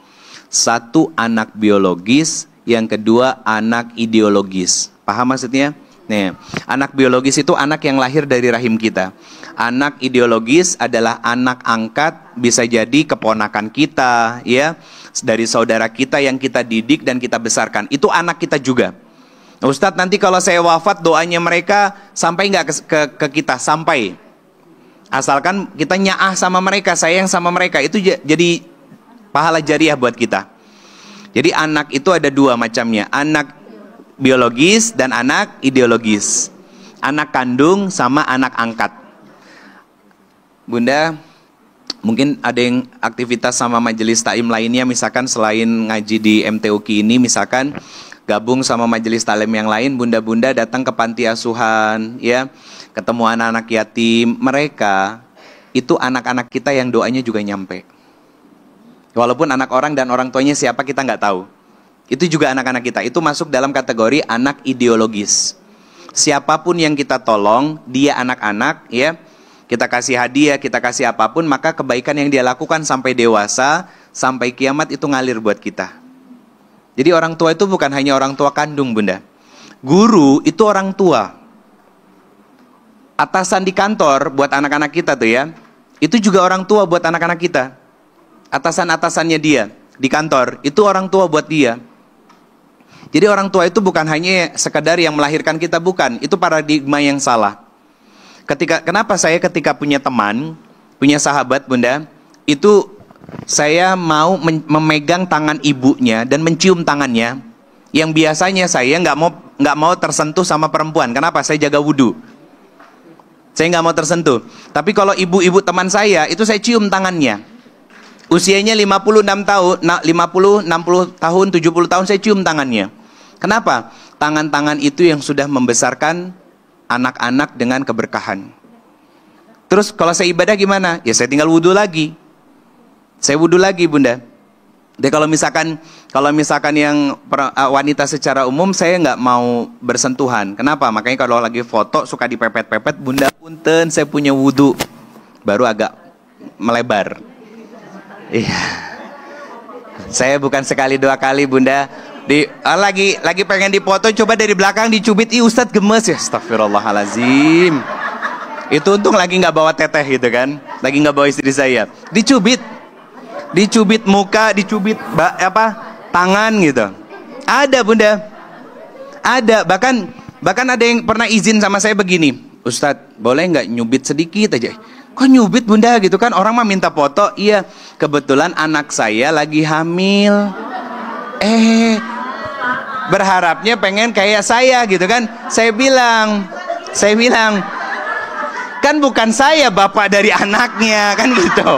Satu anak biologis, yang kedua anak ideologis. Paham maksudnya? Nih, anak biologis itu anak yang lahir dari rahim kita. Anak ideologis adalah anak angkat, bisa jadi keponakan kita, ya, dari saudara kita yang kita didik dan kita besarkan. Itu anak kita juga. Ustadz, nanti kalau saya wafat doanya mereka sampai nggak ke kita? Sampai. Asalkan kita nyaah sama mereka, sayang sama mereka, itu jadi pahala jariah buat kita. Jadi anak itu ada dua macamnya, anak biologis dan anak ideologis. Anak kandung sama anak angkat. Bunda, mungkin ada yang aktivitas sama majelis talim lainnya, misalkan selain ngaji di MTUK ini, misalkan gabung sama majelis talim yang lain, bunda-bunda datang ke panti asuhan, ya, ketemu anak-anak yatim. Mereka itu anak-anak kita yang doanya juga nyampe. Walaupun anak orang dan orang tuanya siapa kita nggak tahu. Itu juga anak-anak kita. Itu masuk dalam kategori anak ideologis. Siapapun yang kita tolong, dia anak-anak, ya, kita kasih hadiah, kita kasih apapun, maka kebaikan yang dia lakukan sampai dewasa, sampai kiamat itu ngalir buat kita. Jadi orang tua itu bukan hanya orang tua kandung Bunda. Guru itu orang tua. Atasan di kantor buat anak-anak kita tuh ya, itu juga orang tua buat anak-anak kita. Atasan-atasannya dia di kantor, itu orang tua buat dia. Jadi orang tua itu bukan hanya sekedar yang melahirkan kita, bukan. Itu paradigma yang salah. Kenapa saya ketika punya teman, punya sahabat Bunda, itu saya mau memegang tangan ibunya dan mencium tangannya, yang biasanya saya nggak mau tersentuh sama perempuan. Kenapa? Saya jaga wudhu. Saya nggak mau tersentuh. Tapi kalau ibu-ibu teman saya, itu saya cium tangannya. Usianya 56 tahun, 50, 60 tahun, 70 tahun, saya cium tangannya. Kenapa? Tangan-tangan itu yang sudah membesarkan anak-anak dengan keberkahan. Terus kalau saya ibadah gimana? Ya saya tinggal wudhu lagi. Saya wudhu lagi Bunda. Jadi kalau misalkan yang wanita secara umum, saya nggak mau bersentuhan. Kenapa? Makanya kalau lagi foto suka dipepet-pepet. Bunda punten, saya punya wudhu, baru agak melebar. Iya. Saya bukan sekali dua kali bunda. Lagi pengen dipoto, coba dari belakang dicubit. Ih Ustadz gemes ya. Astagfirullahaladzim. Itu untung lagi nggak bawa teteh gitu kan. Lagi nggak bawa istri saya. Dicubit muka, dicubit tangan gitu. Ada bunda. Ada, bahkan ada yang pernah izin sama saya begini, Ustadz boleh nggak nyubit sedikit aja? Kok nyubit bunda gitu kan, orang mah minta foto. Iya, kebetulan anak saya lagi hamil. Berharapnya pengen kayak saya gitu kan. Saya bilang kan bukan saya bapak dari anaknya kan gitu.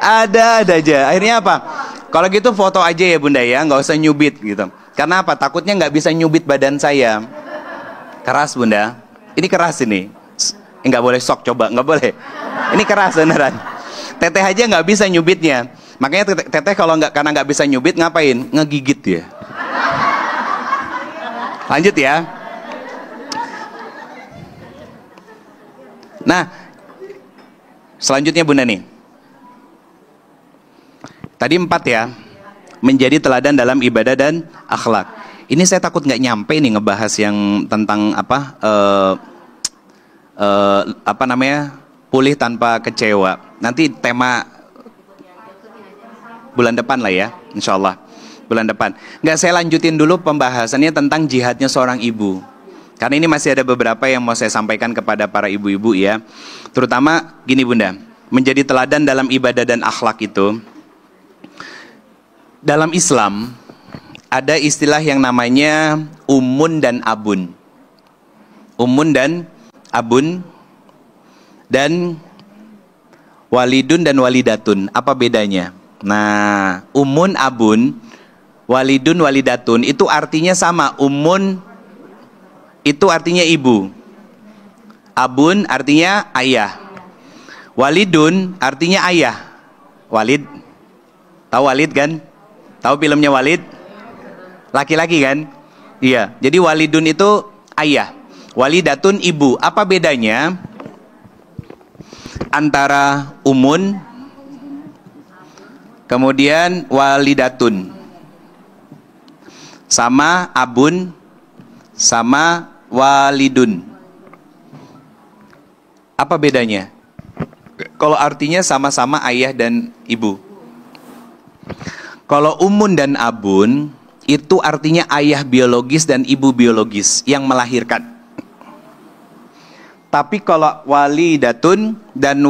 Ada aja. Akhirnya apa? Kalau gitu foto aja ya bunda ya, nggak usah nyubit gitu. Karena apa? Takutnya nggak bisa nyubit badan saya. Keras bunda. Ini keras ini. Nggak boleh sok coba, nggak boleh. Ini keras beneran. Teteh aja nggak bisa nyubitnya. Makanya teteh kalau karena nggak bisa nyubit ngapain? Ngegigit ya. Lanjut ya. Nah, selanjutnya bunda nih. Tadi 4 ya, menjadi teladan dalam ibadah dan akhlak. Ini saya takut nggak nyampe nih ngebahas yang tentang pulih tanpa kecewa. Nanti tema bulan depan lah ya, insya Allah bulan depan. Nggak, saya lanjutin dulu pembahasannya tentang jihadnya seorang ibu. Karena ini masih ada beberapa yang mau saya sampaikan kepada para ibu-ibu ya. Terutama gini bunda, menjadi teladan dalam ibadah dan akhlak itu. Dalam Islam ada istilah yang namanya ummun dan abun. Ummun dan abun dan walidun dan walidatun. Apa bedanya? Nah, ummun, abun, walidun, walidatun itu artinya sama. Ummun itu artinya ibu. Abun artinya ayah. Walidun artinya ayah. Walid. Tahu Walid kan? Tahu filmnya Walid? Laki-laki kan? Iya. Jadi walidun itu ayah. Walidatun ibu. Apa bedanya antara umun kemudian walidatun sama abun sama walidun? Apa bedanya? Kalau artinya sama-sama ayah dan ibu. Kalau umun dan abun itu artinya ayah biologis dan ibu biologis yang melahirkan. Tapi kalau walidatun dan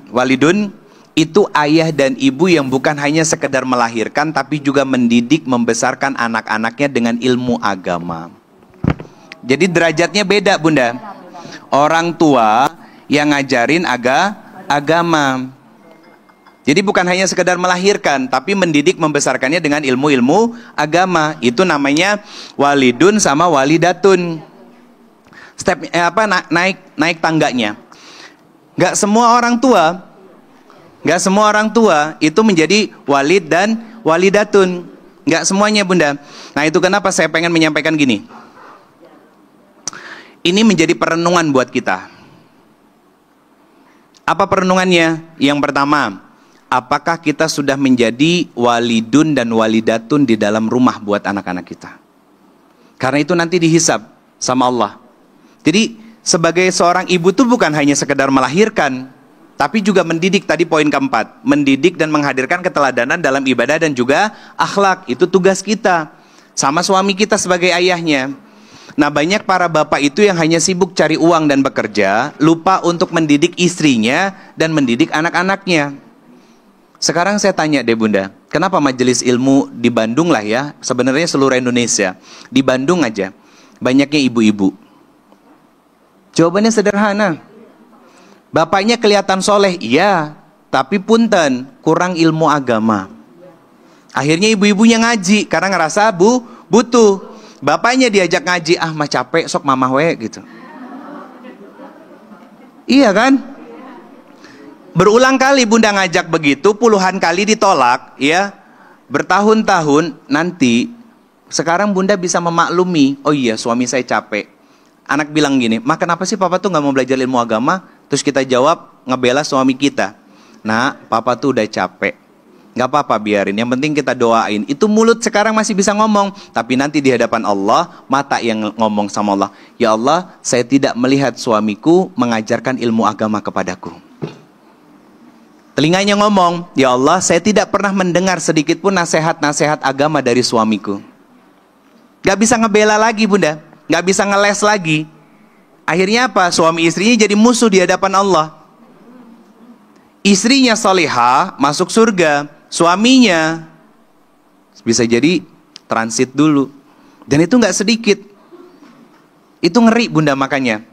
walidun itu ayah dan ibu yang bukan hanya sekedar melahirkan tapi juga mendidik, membesarkan anak-anaknya dengan ilmu agama. Jadi derajatnya beda bunda. Orang tua yang ngajarin agama. Jadi bukan hanya sekedar melahirkan, tapi mendidik, membesarkannya dengan ilmu-ilmu agama. Itu namanya walidun sama walidatun. Step naik tangganya. Gak semua orang tua itu menjadi walid dan walidatun. Gak semuanya bunda. Nah itu kenapa saya pengen menyampaikan gini. Ini menjadi perenungan buat kita. Apa perenungannya? Yang pertama, apakah kita sudah menjadi walidun dan walidatun di dalam rumah buat anak-anak kita? Karena itu nanti dihisab sama Allah. Jadi sebagai seorang ibu itu bukan hanya sekedar melahirkan, tapi juga mendidik. Tadi poin keempat, mendidik dan menghadirkan keteladanan dalam ibadah dan juga akhlak. Itu tugas kita. Sama suami kita sebagai ayahnya. Nah banyak para bapak itu yang hanya sibuk cari uang dan bekerja, lupa untuk mendidik istrinya dan mendidik anak-anaknya. Sekarang saya tanya deh bunda, kenapa majelis ilmu di Bandung lah ya, sebenarnya seluruh Indonesia, di Bandung aja, banyaknya ibu-ibu? Jawabannya sederhana. Bapaknya kelihatan soleh, iya, tapi punten, kurang ilmu agama. Akhirnya ibu-ibunya ngaji, karena ngerasa butuh. Bapaknya diajak ngaji, mah capek, sok mamah we gitu. Iya kan? Berulang kali bunda ngajak begitu, puluhan kali ditolak, ya. Bertahun-tahun nanti, sekarang bunda bisa memaklumi, oh iya suami saya capek. Anak bilang gini, kenapa sih papa tuh gak mau belajar ilmu agama? Terus kita jawab, ngebela suami kita. Nak, papa tuh udah capek. Gak apa-apa, biarin. Yang penting kita doain. Itu mulut sekarang masih bisa ngomong, tapi nanti di hadapan Allah, mata yang ngomong sama Allah. Ya Allah, saya tidak melihat suamiku mengajarkan ilmu agama kepadaku. Telinganya ngomong, ya Allah, saya tidak pernah mendengar sedikit pun nasihat-nasihat agama dari suamiku. Gak bisa ngebela lagi, Bunda. Gak bisa ngeles lagi. Akhirnya apa? Suami istrinya jadi musuh di hadapan Allah. Istrinya salihah, masuk surga. Suaminya bisa jadi transit dulu. Dan itu gak sedikit. Itu ngeri, Bunda, makanya.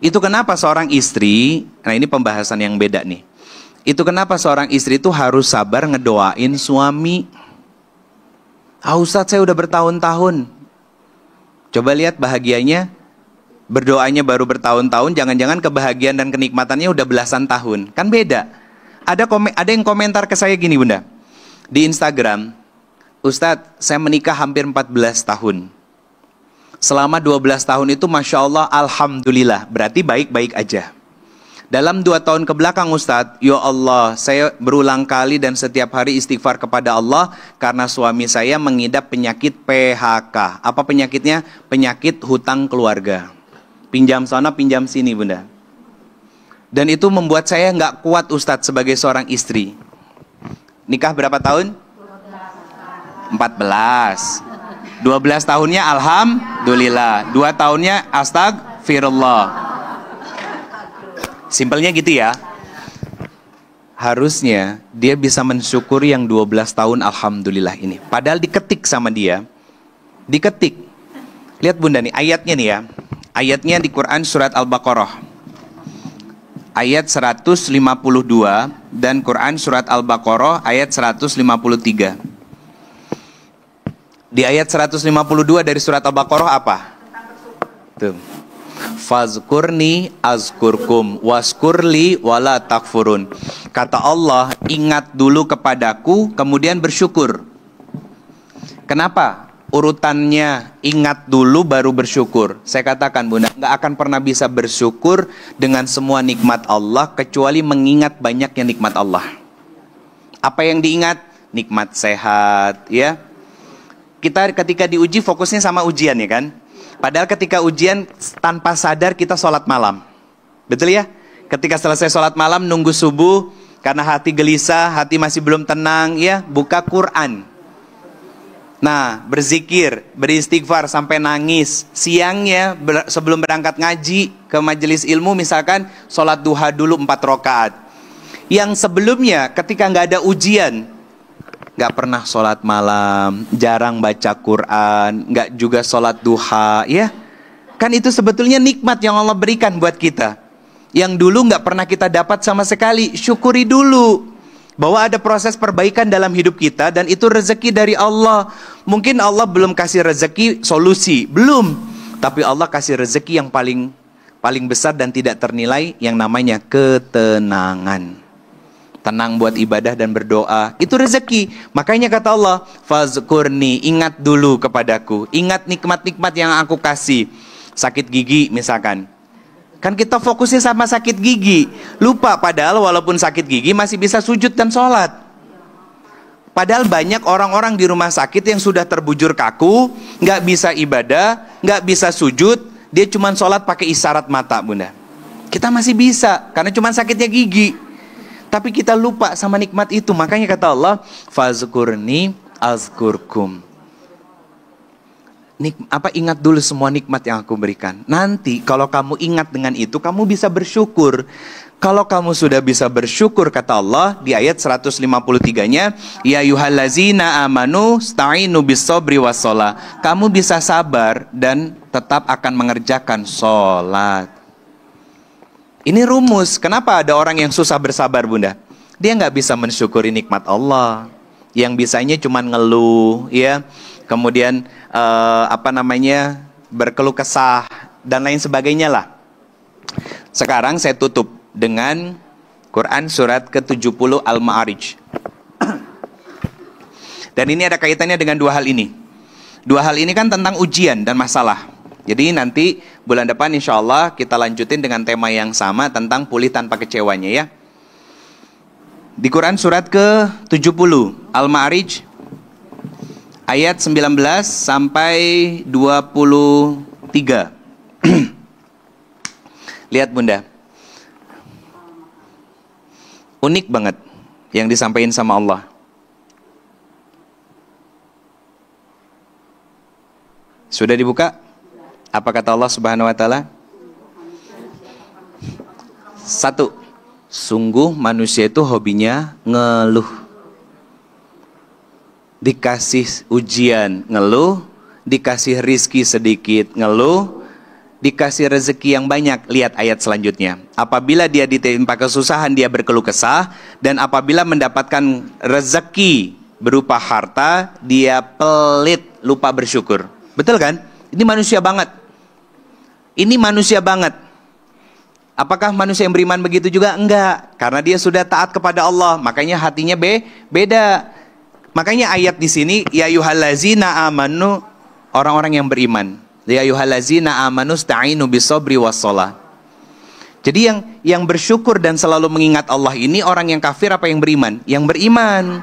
Itu kenapa seorang istri, nah ini pembahasan yang beda nih. Itu kenapa seorang istri itu harus sabar ngedoain suami. Ustadz, saya udah bertahun-tahun. Coba lihat bahagianya. Berdoanya baru bertahun-tahun, jangan-jangan kebahagiaan dan kenikmatannya udah belasan tahun. Kan beda. Ada yang komentar ke saya gini, Bunda. Di Instagram, Ustadz, saya menikah hampir 14 tahun. Selama 12 tahun itu Masya Allah, Alhamdulillah. Berarti baik-baik aja. Dalam 2 tahun ke belakang, Ustadz, ya Allah, saya berulang kali dan setiap hari istighfar kepada Allah karena suami saya mengidap penyakit PHK. Apa penyakitnya? Penyakit hutang keluarga. Pinjam sana, pinjam sini, Bunda. Dan itu membuat saya nggak kuat, Ustadz, sebagai seorang istri. Nikah berapa tahun? 14. 12 tahunnya Alhamdulillah. 2 tahunnya Astagfirullah. Simpelnya gitu ya. Harusnya dia bisa mensyukuri yang 12 tahun Alhamdulillah ini. Padahal diketik sama dia. Diketik. Lihat, Bunda, nih ayatnya nih ya. Ayatnya di Quran surat Al-Baqarah. Ayat 152 dan Quran surat Al-Baqarah ayat 153. Di ayat 152 dari surat Al-Baqarah apa? Tuh. Fazkurni azkurkum waskurli wala takfurun. Kata Allah, ingat dulu kepadaku kemudian bersyukur. Kenapa? Urutannya ingat dulu baru bersyukur. Saya katakan, Bunda, nggak akan pernah bisa bersyukur dengan semua nikmat Allah kecuali mengingat banyaknya nikmat Allah. Apa yang diingat? Nikmat sehat, ya. Kita ketika diuji fokusnya sama ujian, ya kan? Padahal ketika ujian tanpa sadar kita sholat malam. Betul ya? Ketika selesai sholat malam nunggu subuh karena hati gelisah, hati masih belum tenang, ya, buka Quran. Nah, berzikir, beristighfar sampai nangis. Siangnya sebelum berangkat ngaji ke majelis ilmu, misalkan sholat duha dulu 4 rakaat. Yang sebelumnya ketika nggak ada ujian, nggak pernah sholat malam, jarang baca Quran, nggak juga sholat duha, ya. Kan itu sebetulnya nikmat yang Allah berikan buat kita. Yang dulu nggak pernah kita dapat sama sekali. Syukuri dulu bahwa ada proses perbaikan dalam hidup kita dan itu rezeki dari Allah. Mungkin Allah belum kasih rezeki solusi, belum. Tapi Allah kasih rezeki yang paling besar dan tidak ternilai, yang namanya ketenangan. Tenang buat ibadah dan berdoa, itu rezeki. Makanya kata Allah, fazkurni, ingat dulu kepadaku. Ingat nikmat-nikmat yang aku kasih. Sakit gigi misalkan, kan kita fokusnya sama sakit gigi. Lupa padahal walaupun sakit gigi masih bisa sujud dan sholat. Padahal banyak orang-orang di rumah sakit yang sudah terbujur kaku, nggak bisa ibadah, nggak bisa sujud, dia cuma sholat pakai isyarat mata, Bunda. Kita masih bisa, karena cuma sakitnya gigi. Tapi kita lupa sama nikmat itu. Makanya kata Allah, fazkurni azkurkum. Ingat dulu semua nikmat yang aku berikan. Nanti kalau kamu ingat dengan itu, kamu bisa bersyukur. Kalau kamu sudah bisa bersyukur, kata Allah di ayat 153-nya, ya ayyuhallazina amanu sta'inu bis-sabri was-shalah. Kamu bisa sabar dan tetap akan mengerjakan sholat. Ini rumus. Kenapa ada orang yang susah bersabar, Bunda? Dia nggak bisa mensyukuri nikmat Allah. Yang bisanya cuma ngeluh, ya. Kemudian berkeluh kesah dan lain sebagainya lah. Sekarang saya tutup dengan Quran surat ke-70 Al-Ma'arij. Dan ini ada kaitannya dengan 2 hal ini. 2 hal ini kan tentang ujian dan masalah. Jadi nanti bulan depan insya Allah kita lanjutin dengan tema yang sama tentang pulih tanpa kecewanya, ya. Di Quran surat ke-70 Al-Ma'arij ayat 19 sampai 23. Lihat Bunda, unik banget yang disampaikan sama Allah. Sudah dibuka? Apa kata Allah Subhanahu wa taala? 1. Sungguh manusia itu hobinya ngeluh. Dikasih ujian ngeluh, dikasih rizki sedikit ngeluh, dikasih rezeki yang banyak. Lihat ayat selanjutnya. Apabila dia ditimpa kesusahan, dia berkeluh kesah, dan apabila mendapatkan rezeki berupa harta, dia pelit, lupa bersyukur. Betul kan? Ini manusia banget. Ini manusia banget. Apakah manusia yang beriman begitu juga? Enggak, karena dia sudah taat kepada Allah, makanya hatinya beda. Makanya ayat di sini, ya ayyuhallazina amanu, orang-orang yang beriman. Ya ayyuhallazina amanu sta'inu bisabri wassalah. Jadi yang bersyukur dan selalu mengingat Allah ini orang yang kafir apa yang beriman? Yang beriman.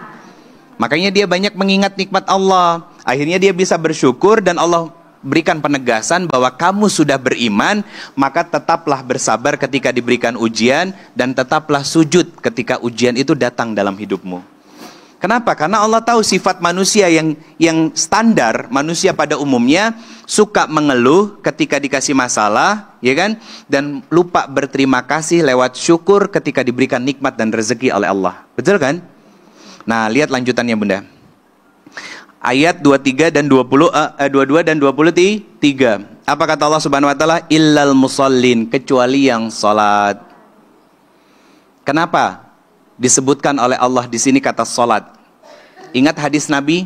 Makanya dia banyak mengingat nikmat Allah. Akhirnya dia bisa bersyukur dan Allah berikan penegasan bahwa kamu sudah beriman, maka tetaplah bersabar ketika diberikan ujian dan tetaplah sujud ketika ujian itu datang dalam hidupmu. Kenapa? Karena Allah tahu sifat manusia yang standar, manusia pada umumnya suka mengeluh ketika dikasih masalah, ya kan? Dan lupa berterima kasih lewat syukur ketika diberikan nikmat dan rezeki oleh Allah. Betul kan? Nah, lihat lanjutannya Bunda. Ayat 23 dan 22 dan 23. Apa kata Allah Subhanahu wa taala? Illal musallin, kecuali yang salat. Kenapa disebutkan oleh Allah di sini kata salat? Ingat hadis Nabi?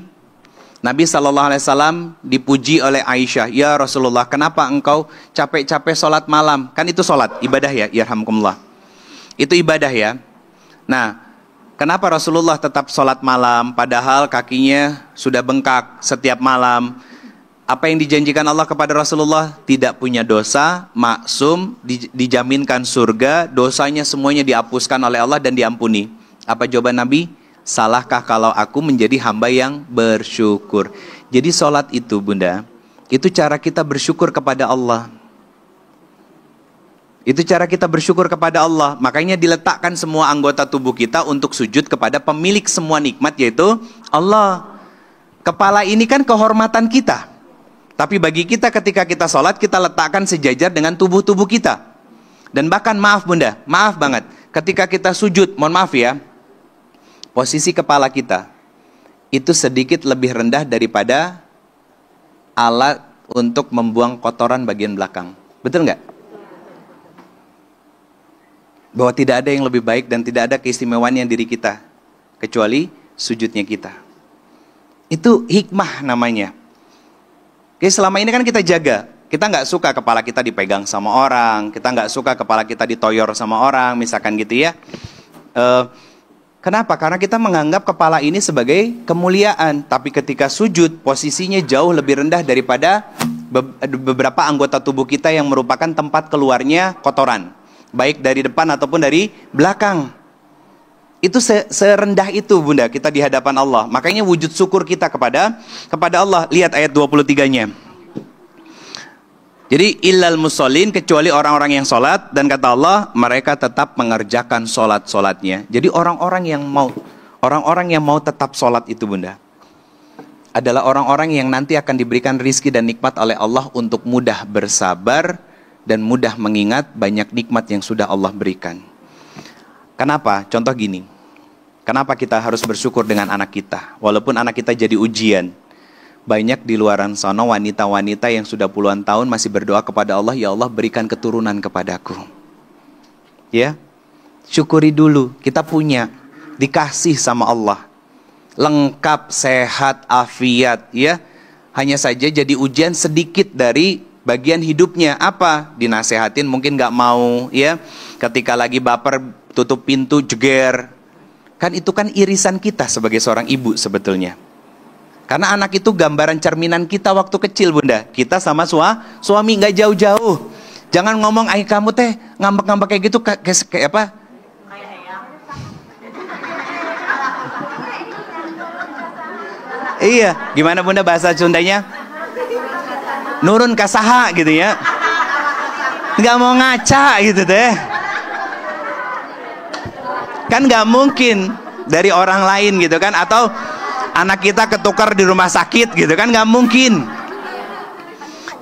Nabi SAW dipuji oleh Aisyah, "Ya Rasulullah, kenapa engkau capek-capek salat malam?" Kan itu salat, ibadah ya, yarhamkumullah. Itu ibadah ya. Nah, kenapa Rasulullah tetap sholat malam padahal kakinya sudah bengkak setiap malam? Apa yang dijanjikan Allah kepada Rasulullah? Tidak punya dosa, maksum, dijaminkan surga, dosanya semuanya dihapuskan oleh Allah dan diampuni. Apa jawaban Nabi? Salahkah kalau aku menjadi hamba yang bersyukur? Jadi sholat itu Bunda, itu cara kita bersyukur kepada Allah. Itu cara kita bersyukur kepada Allah. Makanya diletakkan semua anggota tubuh kita untuk sujud kepada pemilik semua nikmat, yaitu Allah. Kepala ini kan kehormatan kita. Tapi bagi kita ketika kita sholat, kita letakkan sejajar dengan tubuh-tubuh kita. Dan bahkan maaf Bunda, maaf banget, ketika kita sujud, mohon maaf ya, posisi kepala kita itu sedikit lebih rendah daripada alat untuk membuang kotoran bagian belakang. Betul nggak? Bahwa tidak ada yang lebih baik dan tidak ada keistimewaan yang diri kita kecuali sujudnya kita. Itu hikmah namanya. Oke, selama ini kan kita jaga. Kita nggak suka kepala kita dipegang sama orang, kita nggak suka kepala kita ditoyor sama orang, misalkan gitu ya. Kenapa? Karena kita menganggap kepala ini sebagai kemuliaan. Tapi ketika sujud, posisinya jauh lebih rendah daripada beberapa anggota tubuh kita yang merupakan tempat keluarnya kotoran, baik dari depan ataupun dari belakang. Itu serendah itu Bunda kita di hadapan Allah. Makanya wujud syukur kita kepada Allah. Lihat ayat 23-nya. Jadi illal musallin, kecuali orang-orang yang sholat, dan kata Allah mereka tetap mengerjakan sholat-sholatnya. Jadi orang-orang yang mau tetap sholat itu Bunda adalah orang-orang yang nanti akan diberikan rizki dan nikmat oleh Allah untuk mudah bersabar dan mudah mengingat banyak nikmat yang sudah Allah berikan. Kenapa? Contoh gini. Kenapa kita harus bersyukur dengan anak kita? Walaupun anak kita jadi ujian. Banyak di luaran sana wanita-wanita yang sudah puluhan tahun masih berdoa kepada Allah, ya Allah berikan keturunan kepadaku. Ya, syukuri dulu, kita punya, dikasih sama Allah. Lengkap, sehat, afiat, ya. Hanya saja jadi ujian sedikit dari bagian hidupnya. Apa? Dinasehatin mungkin gak mau, ya. Ketika lagi baper, tutup pintu, jeger. Kan itu kan irisan kita sebagai seorang ibu sebetulnya. Karena anak itu gambaran cerminan kita waktu kecil Bunda. Kita sama suami nggak jauh-jauh. Jangan ngomong kamu teh ngambek-ngambek kayak gitu kayak apa? Iya, gimana Bunda bahasa Sundanya? Nurun kasaha gitu ya. Nggak mau ngaca gitu deh. Kan nggak mungkin dari orang lain gitu kan, atau anak kita ketukar di rumah sakit gitu kan, nggak mungkin.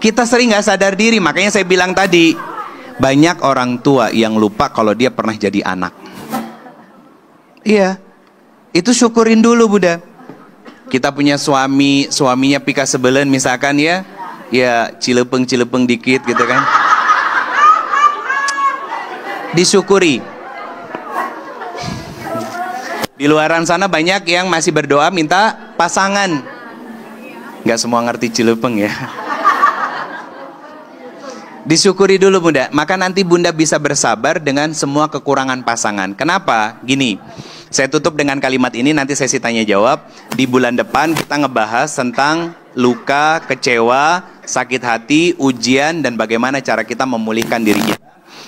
Kita sering nggak sadar diri, makanya saya bilang tadi, banyak orang tua yang lupa kalau dia pernah jadi anak. Iya, itu syukurin dulu Bunda. Kita punya suami, suaminya pika sebelen misalkan ya cilepeng dikit gitu kan. Disyukuri. Di luaran sana banyak yang masih berdoa minta pasangan. Nggak semua ngerti cilepeng ya. Disyukuri dulu Bunda, maka nanti Bunda bisa bersabar dengan semua kekurangan pasangan. Kenapa? Gini, saya tutup dengan kalimat ini, nanti sesi tanya jawab. Di bulan depan kita ngebahas tentang luka, kecewa, sakit hati, ujian, dan bagaimana cara kita memulihkan dirinya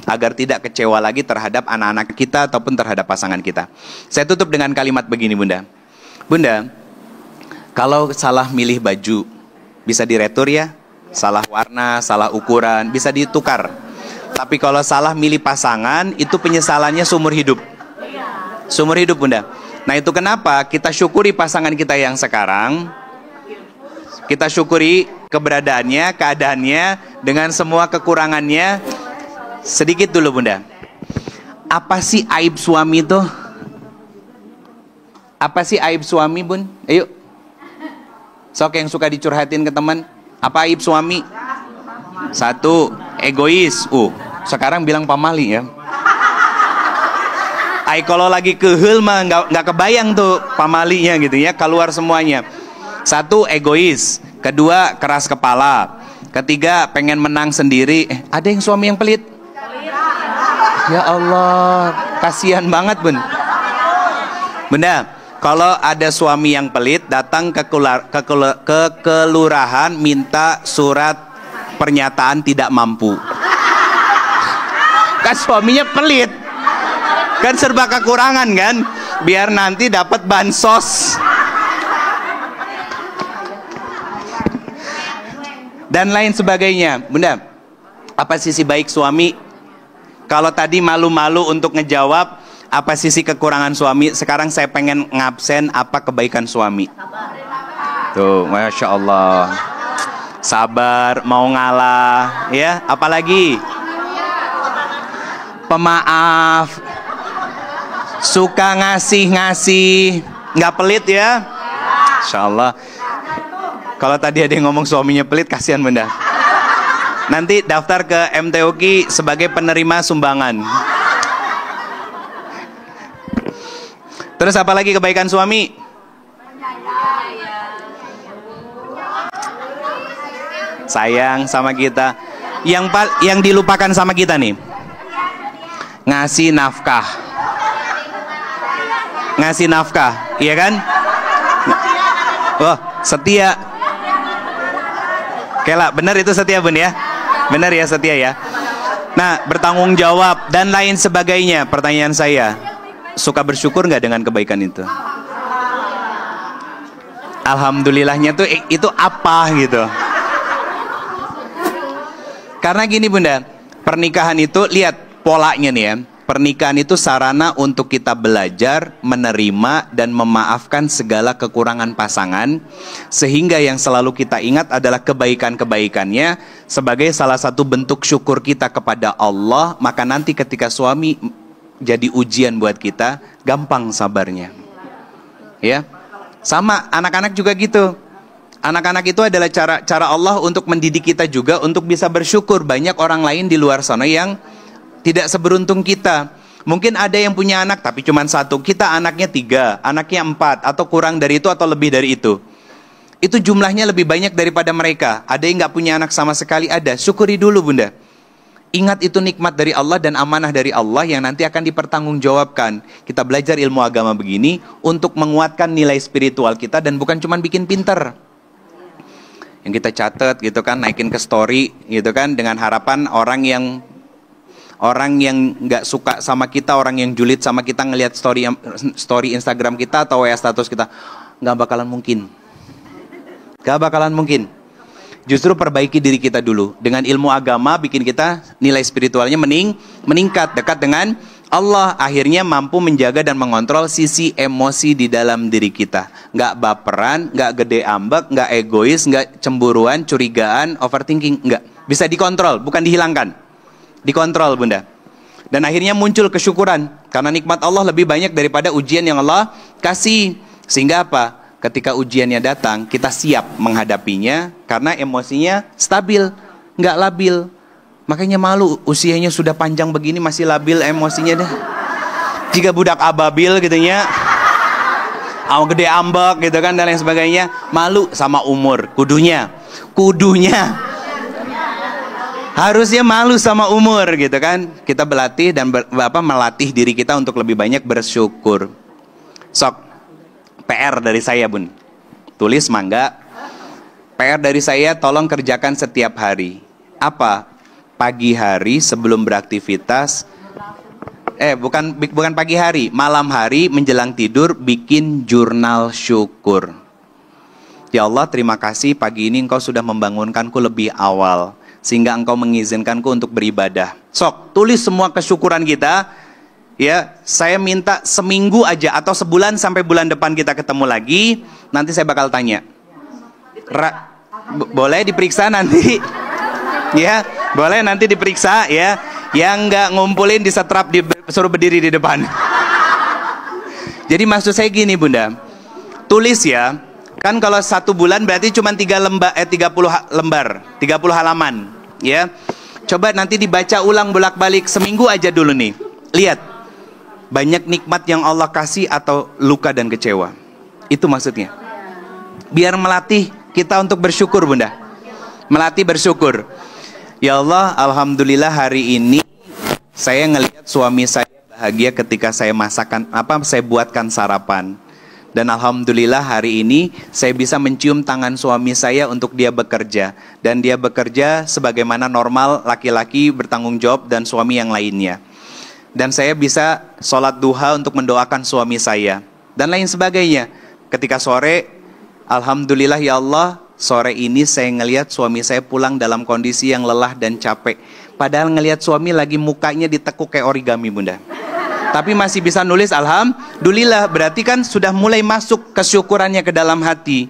agar tidak kecewa lagi terhadap anak-anak kita ataupun terhadap pasangan kita. Saya tutup dengan kalimat begini Bunda. Bunda, kalau salah milih baju, bisa diretur ya? Salah warna, salah ukuran, bisa ditukar. Tapi kalau salah milih pasangan, itu penyesalannya seumur hidup. Seumur hidup Bunda. Nah itu kenapa kita syukuri pasangan kita yang sekarang. Kita syukuri keberadaannya, keadaannya, dengan semua kekurangannya. Sedikit dulu Bunda. Apa sih aib suami itu? Apa sih aib suami Bun? Ayo. Sok yang suka dicurhatin ke teman. Apa aib suami? Satu, egois. Sekarang bilang pamali ya. Ay kalau lagi kehel mah nggak kebayang tuh pamalinya gitu ya, keluar semuanya. Satu, egois. Kedua, keras kepala. Ketiga, pengen menang sendiri. Ada yang suami yang pelit? Ya Allah, kasihan banget Bun. Bunda, kalau ada suami yang pelit, datang ke kelurahan minta surat pernyataan tidak mampu. Kan suaminya pelit, kan serba kekurangan kan, biar nanti dapat bansos dan lain sebagainya. Bunda, apa sisi baik suami? Kalau tadi malu-malu untuk ngejawab apa sisi kekurangan suami, sekarang saya pengen ngabsen apa kebaikan suami. Tuh, Masya Allah. Sabar, mau ngalah, ya. Apalagi pemaaf, suka ngasih-ngasih, nggak pelit ya. Masya Allah. Kalau tadi ada yang ngomong suaminya pelit, kasihan Bunda. Nanti daftar ke MTUKI sebagai penerima sumbangan. Terus apa lagi kebaikan suami? Sayang sama kita. Yang dilupakan sama kita nih, ngasih nafkah. Ngasih nafkah, iya kan? Wah, setia. Kela, benar itu setia Bun ya? Benar ya, setia ya. Nah, bertanggung jawab dan lain sebagainya. Pertanyaan saya, suka bersyukur nggak dengan kebaikan itu? Alhamdulillahnya tuh itu apa gitu? Karena gini Bunda, pernikahan itu lihat polanya nih ya. Pernikahan itu sarana untuk kita belajar, menerima dan memaafkan segala kekurangan pasangan, sehingga yang selalu kita ingat adalah kebaikan-kebaikannya sebagai salah satu bentuk syukur kita kepada Allah. Maka nanti ketika suami jadi ujian buat kita, gampang sabarnya. Ya. Sama anak-anak juga gitu. Anak-anak itu adalah cara Allah untuk mendidik kita juga untuk bisa bersyukur. Banyak orang lain di luar sana yang tidak seberuntung kita. Mungkin ada yang punya anak tapi cuma satu, kita anaknya 3, anaknya 4, atau kurang dari itu atau lebih dari itu. Itu jumlahnya lebih banyak daripada mereka. Ada yang nggak punya anak sama sekali, ada. Syukuri dulu Bunda. Ingat itu nikmat dari Allah dan amanah dari Allah yang nanti akan dipertanggungjawabkan. Kita belajar ilmu agama begini untuk menguatkan nilai spiritual kita dan bukan cuma bikin pinter. Yang kita catat gitu kan, naikin ke story gitu kan, dengan harapan orang yang nggak suka sama kita, orang yang julid sama kita ngelihat story Instagram kita atau WA status kita, nggak bakalan mungkin. Gak bakalan mungkin. Justru perbaiki diri kita dulu. Dengan ilmu agama bikin kita nilai spiritualnya meningkat, dekat dengan Allah. Akhirnya mampu menjaga dan mengontrol sisi emosi di dalam diri kita. Nggak baperan, nggak gede ambek, nggak egois, nggak cemburuan, curigaan, overthinking. Nggak. Bisa dikontrol, bukan dihilangkan. Dikontrol, Bunda. Dan akhirnya muncul kesyukuran. Karena nikmat Allah lebih banyak daripada ujian yang Allah kasih. Sehingga apa? Ketika ujiannya datang, kita siap menghadapinya karena emosinya stabil, nggak labil. Makanya malu, usianya sudah panjang begini masih labil emosinya dah. Jika budak ababil gitu nya, gede ambek gitu kan dan lain sebagainya, malu sama umur. Kudunya harusnya malu sama umur gitu kan. Kita berlatih dan melatih diri kita untuk lebih banyak bersyukur. Sok. PR dari saya, Bun. Tulis mangga. PR dari saya, tolong kerjakan setiap hari. Apa? Pagi hari sebelum beraktivitas. Bukan pagi hari, malam hari menjelang tidur bikin jurnal syukur. Ya Allah, terima kasih pagi ini Engkau sudah membangunkanku lebih awal sehingga Engkau mengizinkanku untuk beribadah. Sok, tulis semua kesyukuran kita. Ya, saya minta seminggu aja atau sebulan sampai bulan depan kita ketemu lagi. Nanti saya bakal tanya. Boleh diperiksa nanti. Ya, boleh nanti diperiksa ya. Yang nggak ngumpulin disetrap, suruh berdiri di depan. Jadi maksud saya gini, Bunda. Tulis ya. Kan kalau 1 bulan berarti cuma 30 lembar, 30 halaman. Ya. Coba nanti dibaca ulang bolak-balik seminggu aja dulu nih. Lihat. Banyak nikmat yang Allah kasih atau luka dan kecewa. Itu maksudnya. Biar melatih kita untuk bersyukur, Bunda. Melatih bersyukur. Ya Allah, alhamdulillah hari ini saya ngelihat suami saya bahagia ketika saya saya buatkan sarapan. Dan alhamdulillah hari ini saya bisa mencium tangan suami saya untuk dia bekerja. Dan dia bekerja sebagaimana normal laki-laki bertanggung jawab dan suami yang lainnya. Dan saya bisa sholat duha untuk mendoakan suami saya dan lain sebagainya. Ketika sore, alhamdulillah ya Allah, sore ini saya ngelihat suami saya pulang dalam kondisi yang lelah dan capek. Padahal ngelihat suami lagi mukanya ditekuk kayak origami, Bunda. Tapi masih bisa nulis alhamdulillah, berarti kan sudah mulai masuk kesyukurannya ke dalam hati.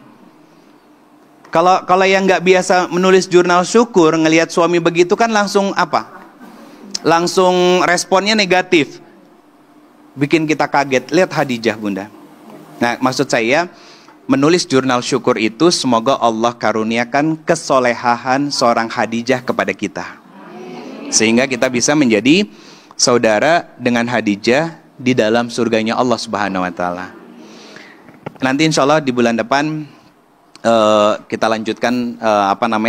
Kalau yang nggak biasa menulis jurnal syukur, ngelihat suami begitu kan langsung apa? Langsung responnya negatif, bikin kita kaget. Lihat Khadijah, Bunda. Nah, maksud saya menulis jurnal syukur itu semoga Allah karuniakan kesolehahan seorang Khadijah kepada kita, sehingga kita bisa menjadi saudara dengan Khadijah di dalam surganya Allah Subhanahu Wa Taala. Nanti insya Allah di bulan depan kita lanjutkan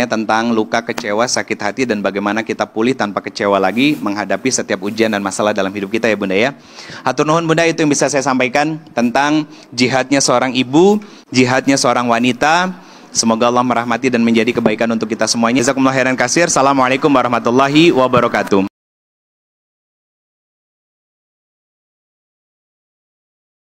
tentang luka, kecewa, sakit hati dan bagaimana kita pulih tanpa kecewa lagi menghadapi setiap ujian dan masalah dalam hidup kita ya Bunda ya. Hatur nuhun Bunda, itu yang bisa saya sampaikan tentang jihadnya seorang ibu, jihadnya seorang wanita. Semoga Allah merahmati dan menjadi kebaikan untuk kita semuanya. Jazakumullah khairan katsir. Assalamualaikum warahmatullahi wabarakatuh.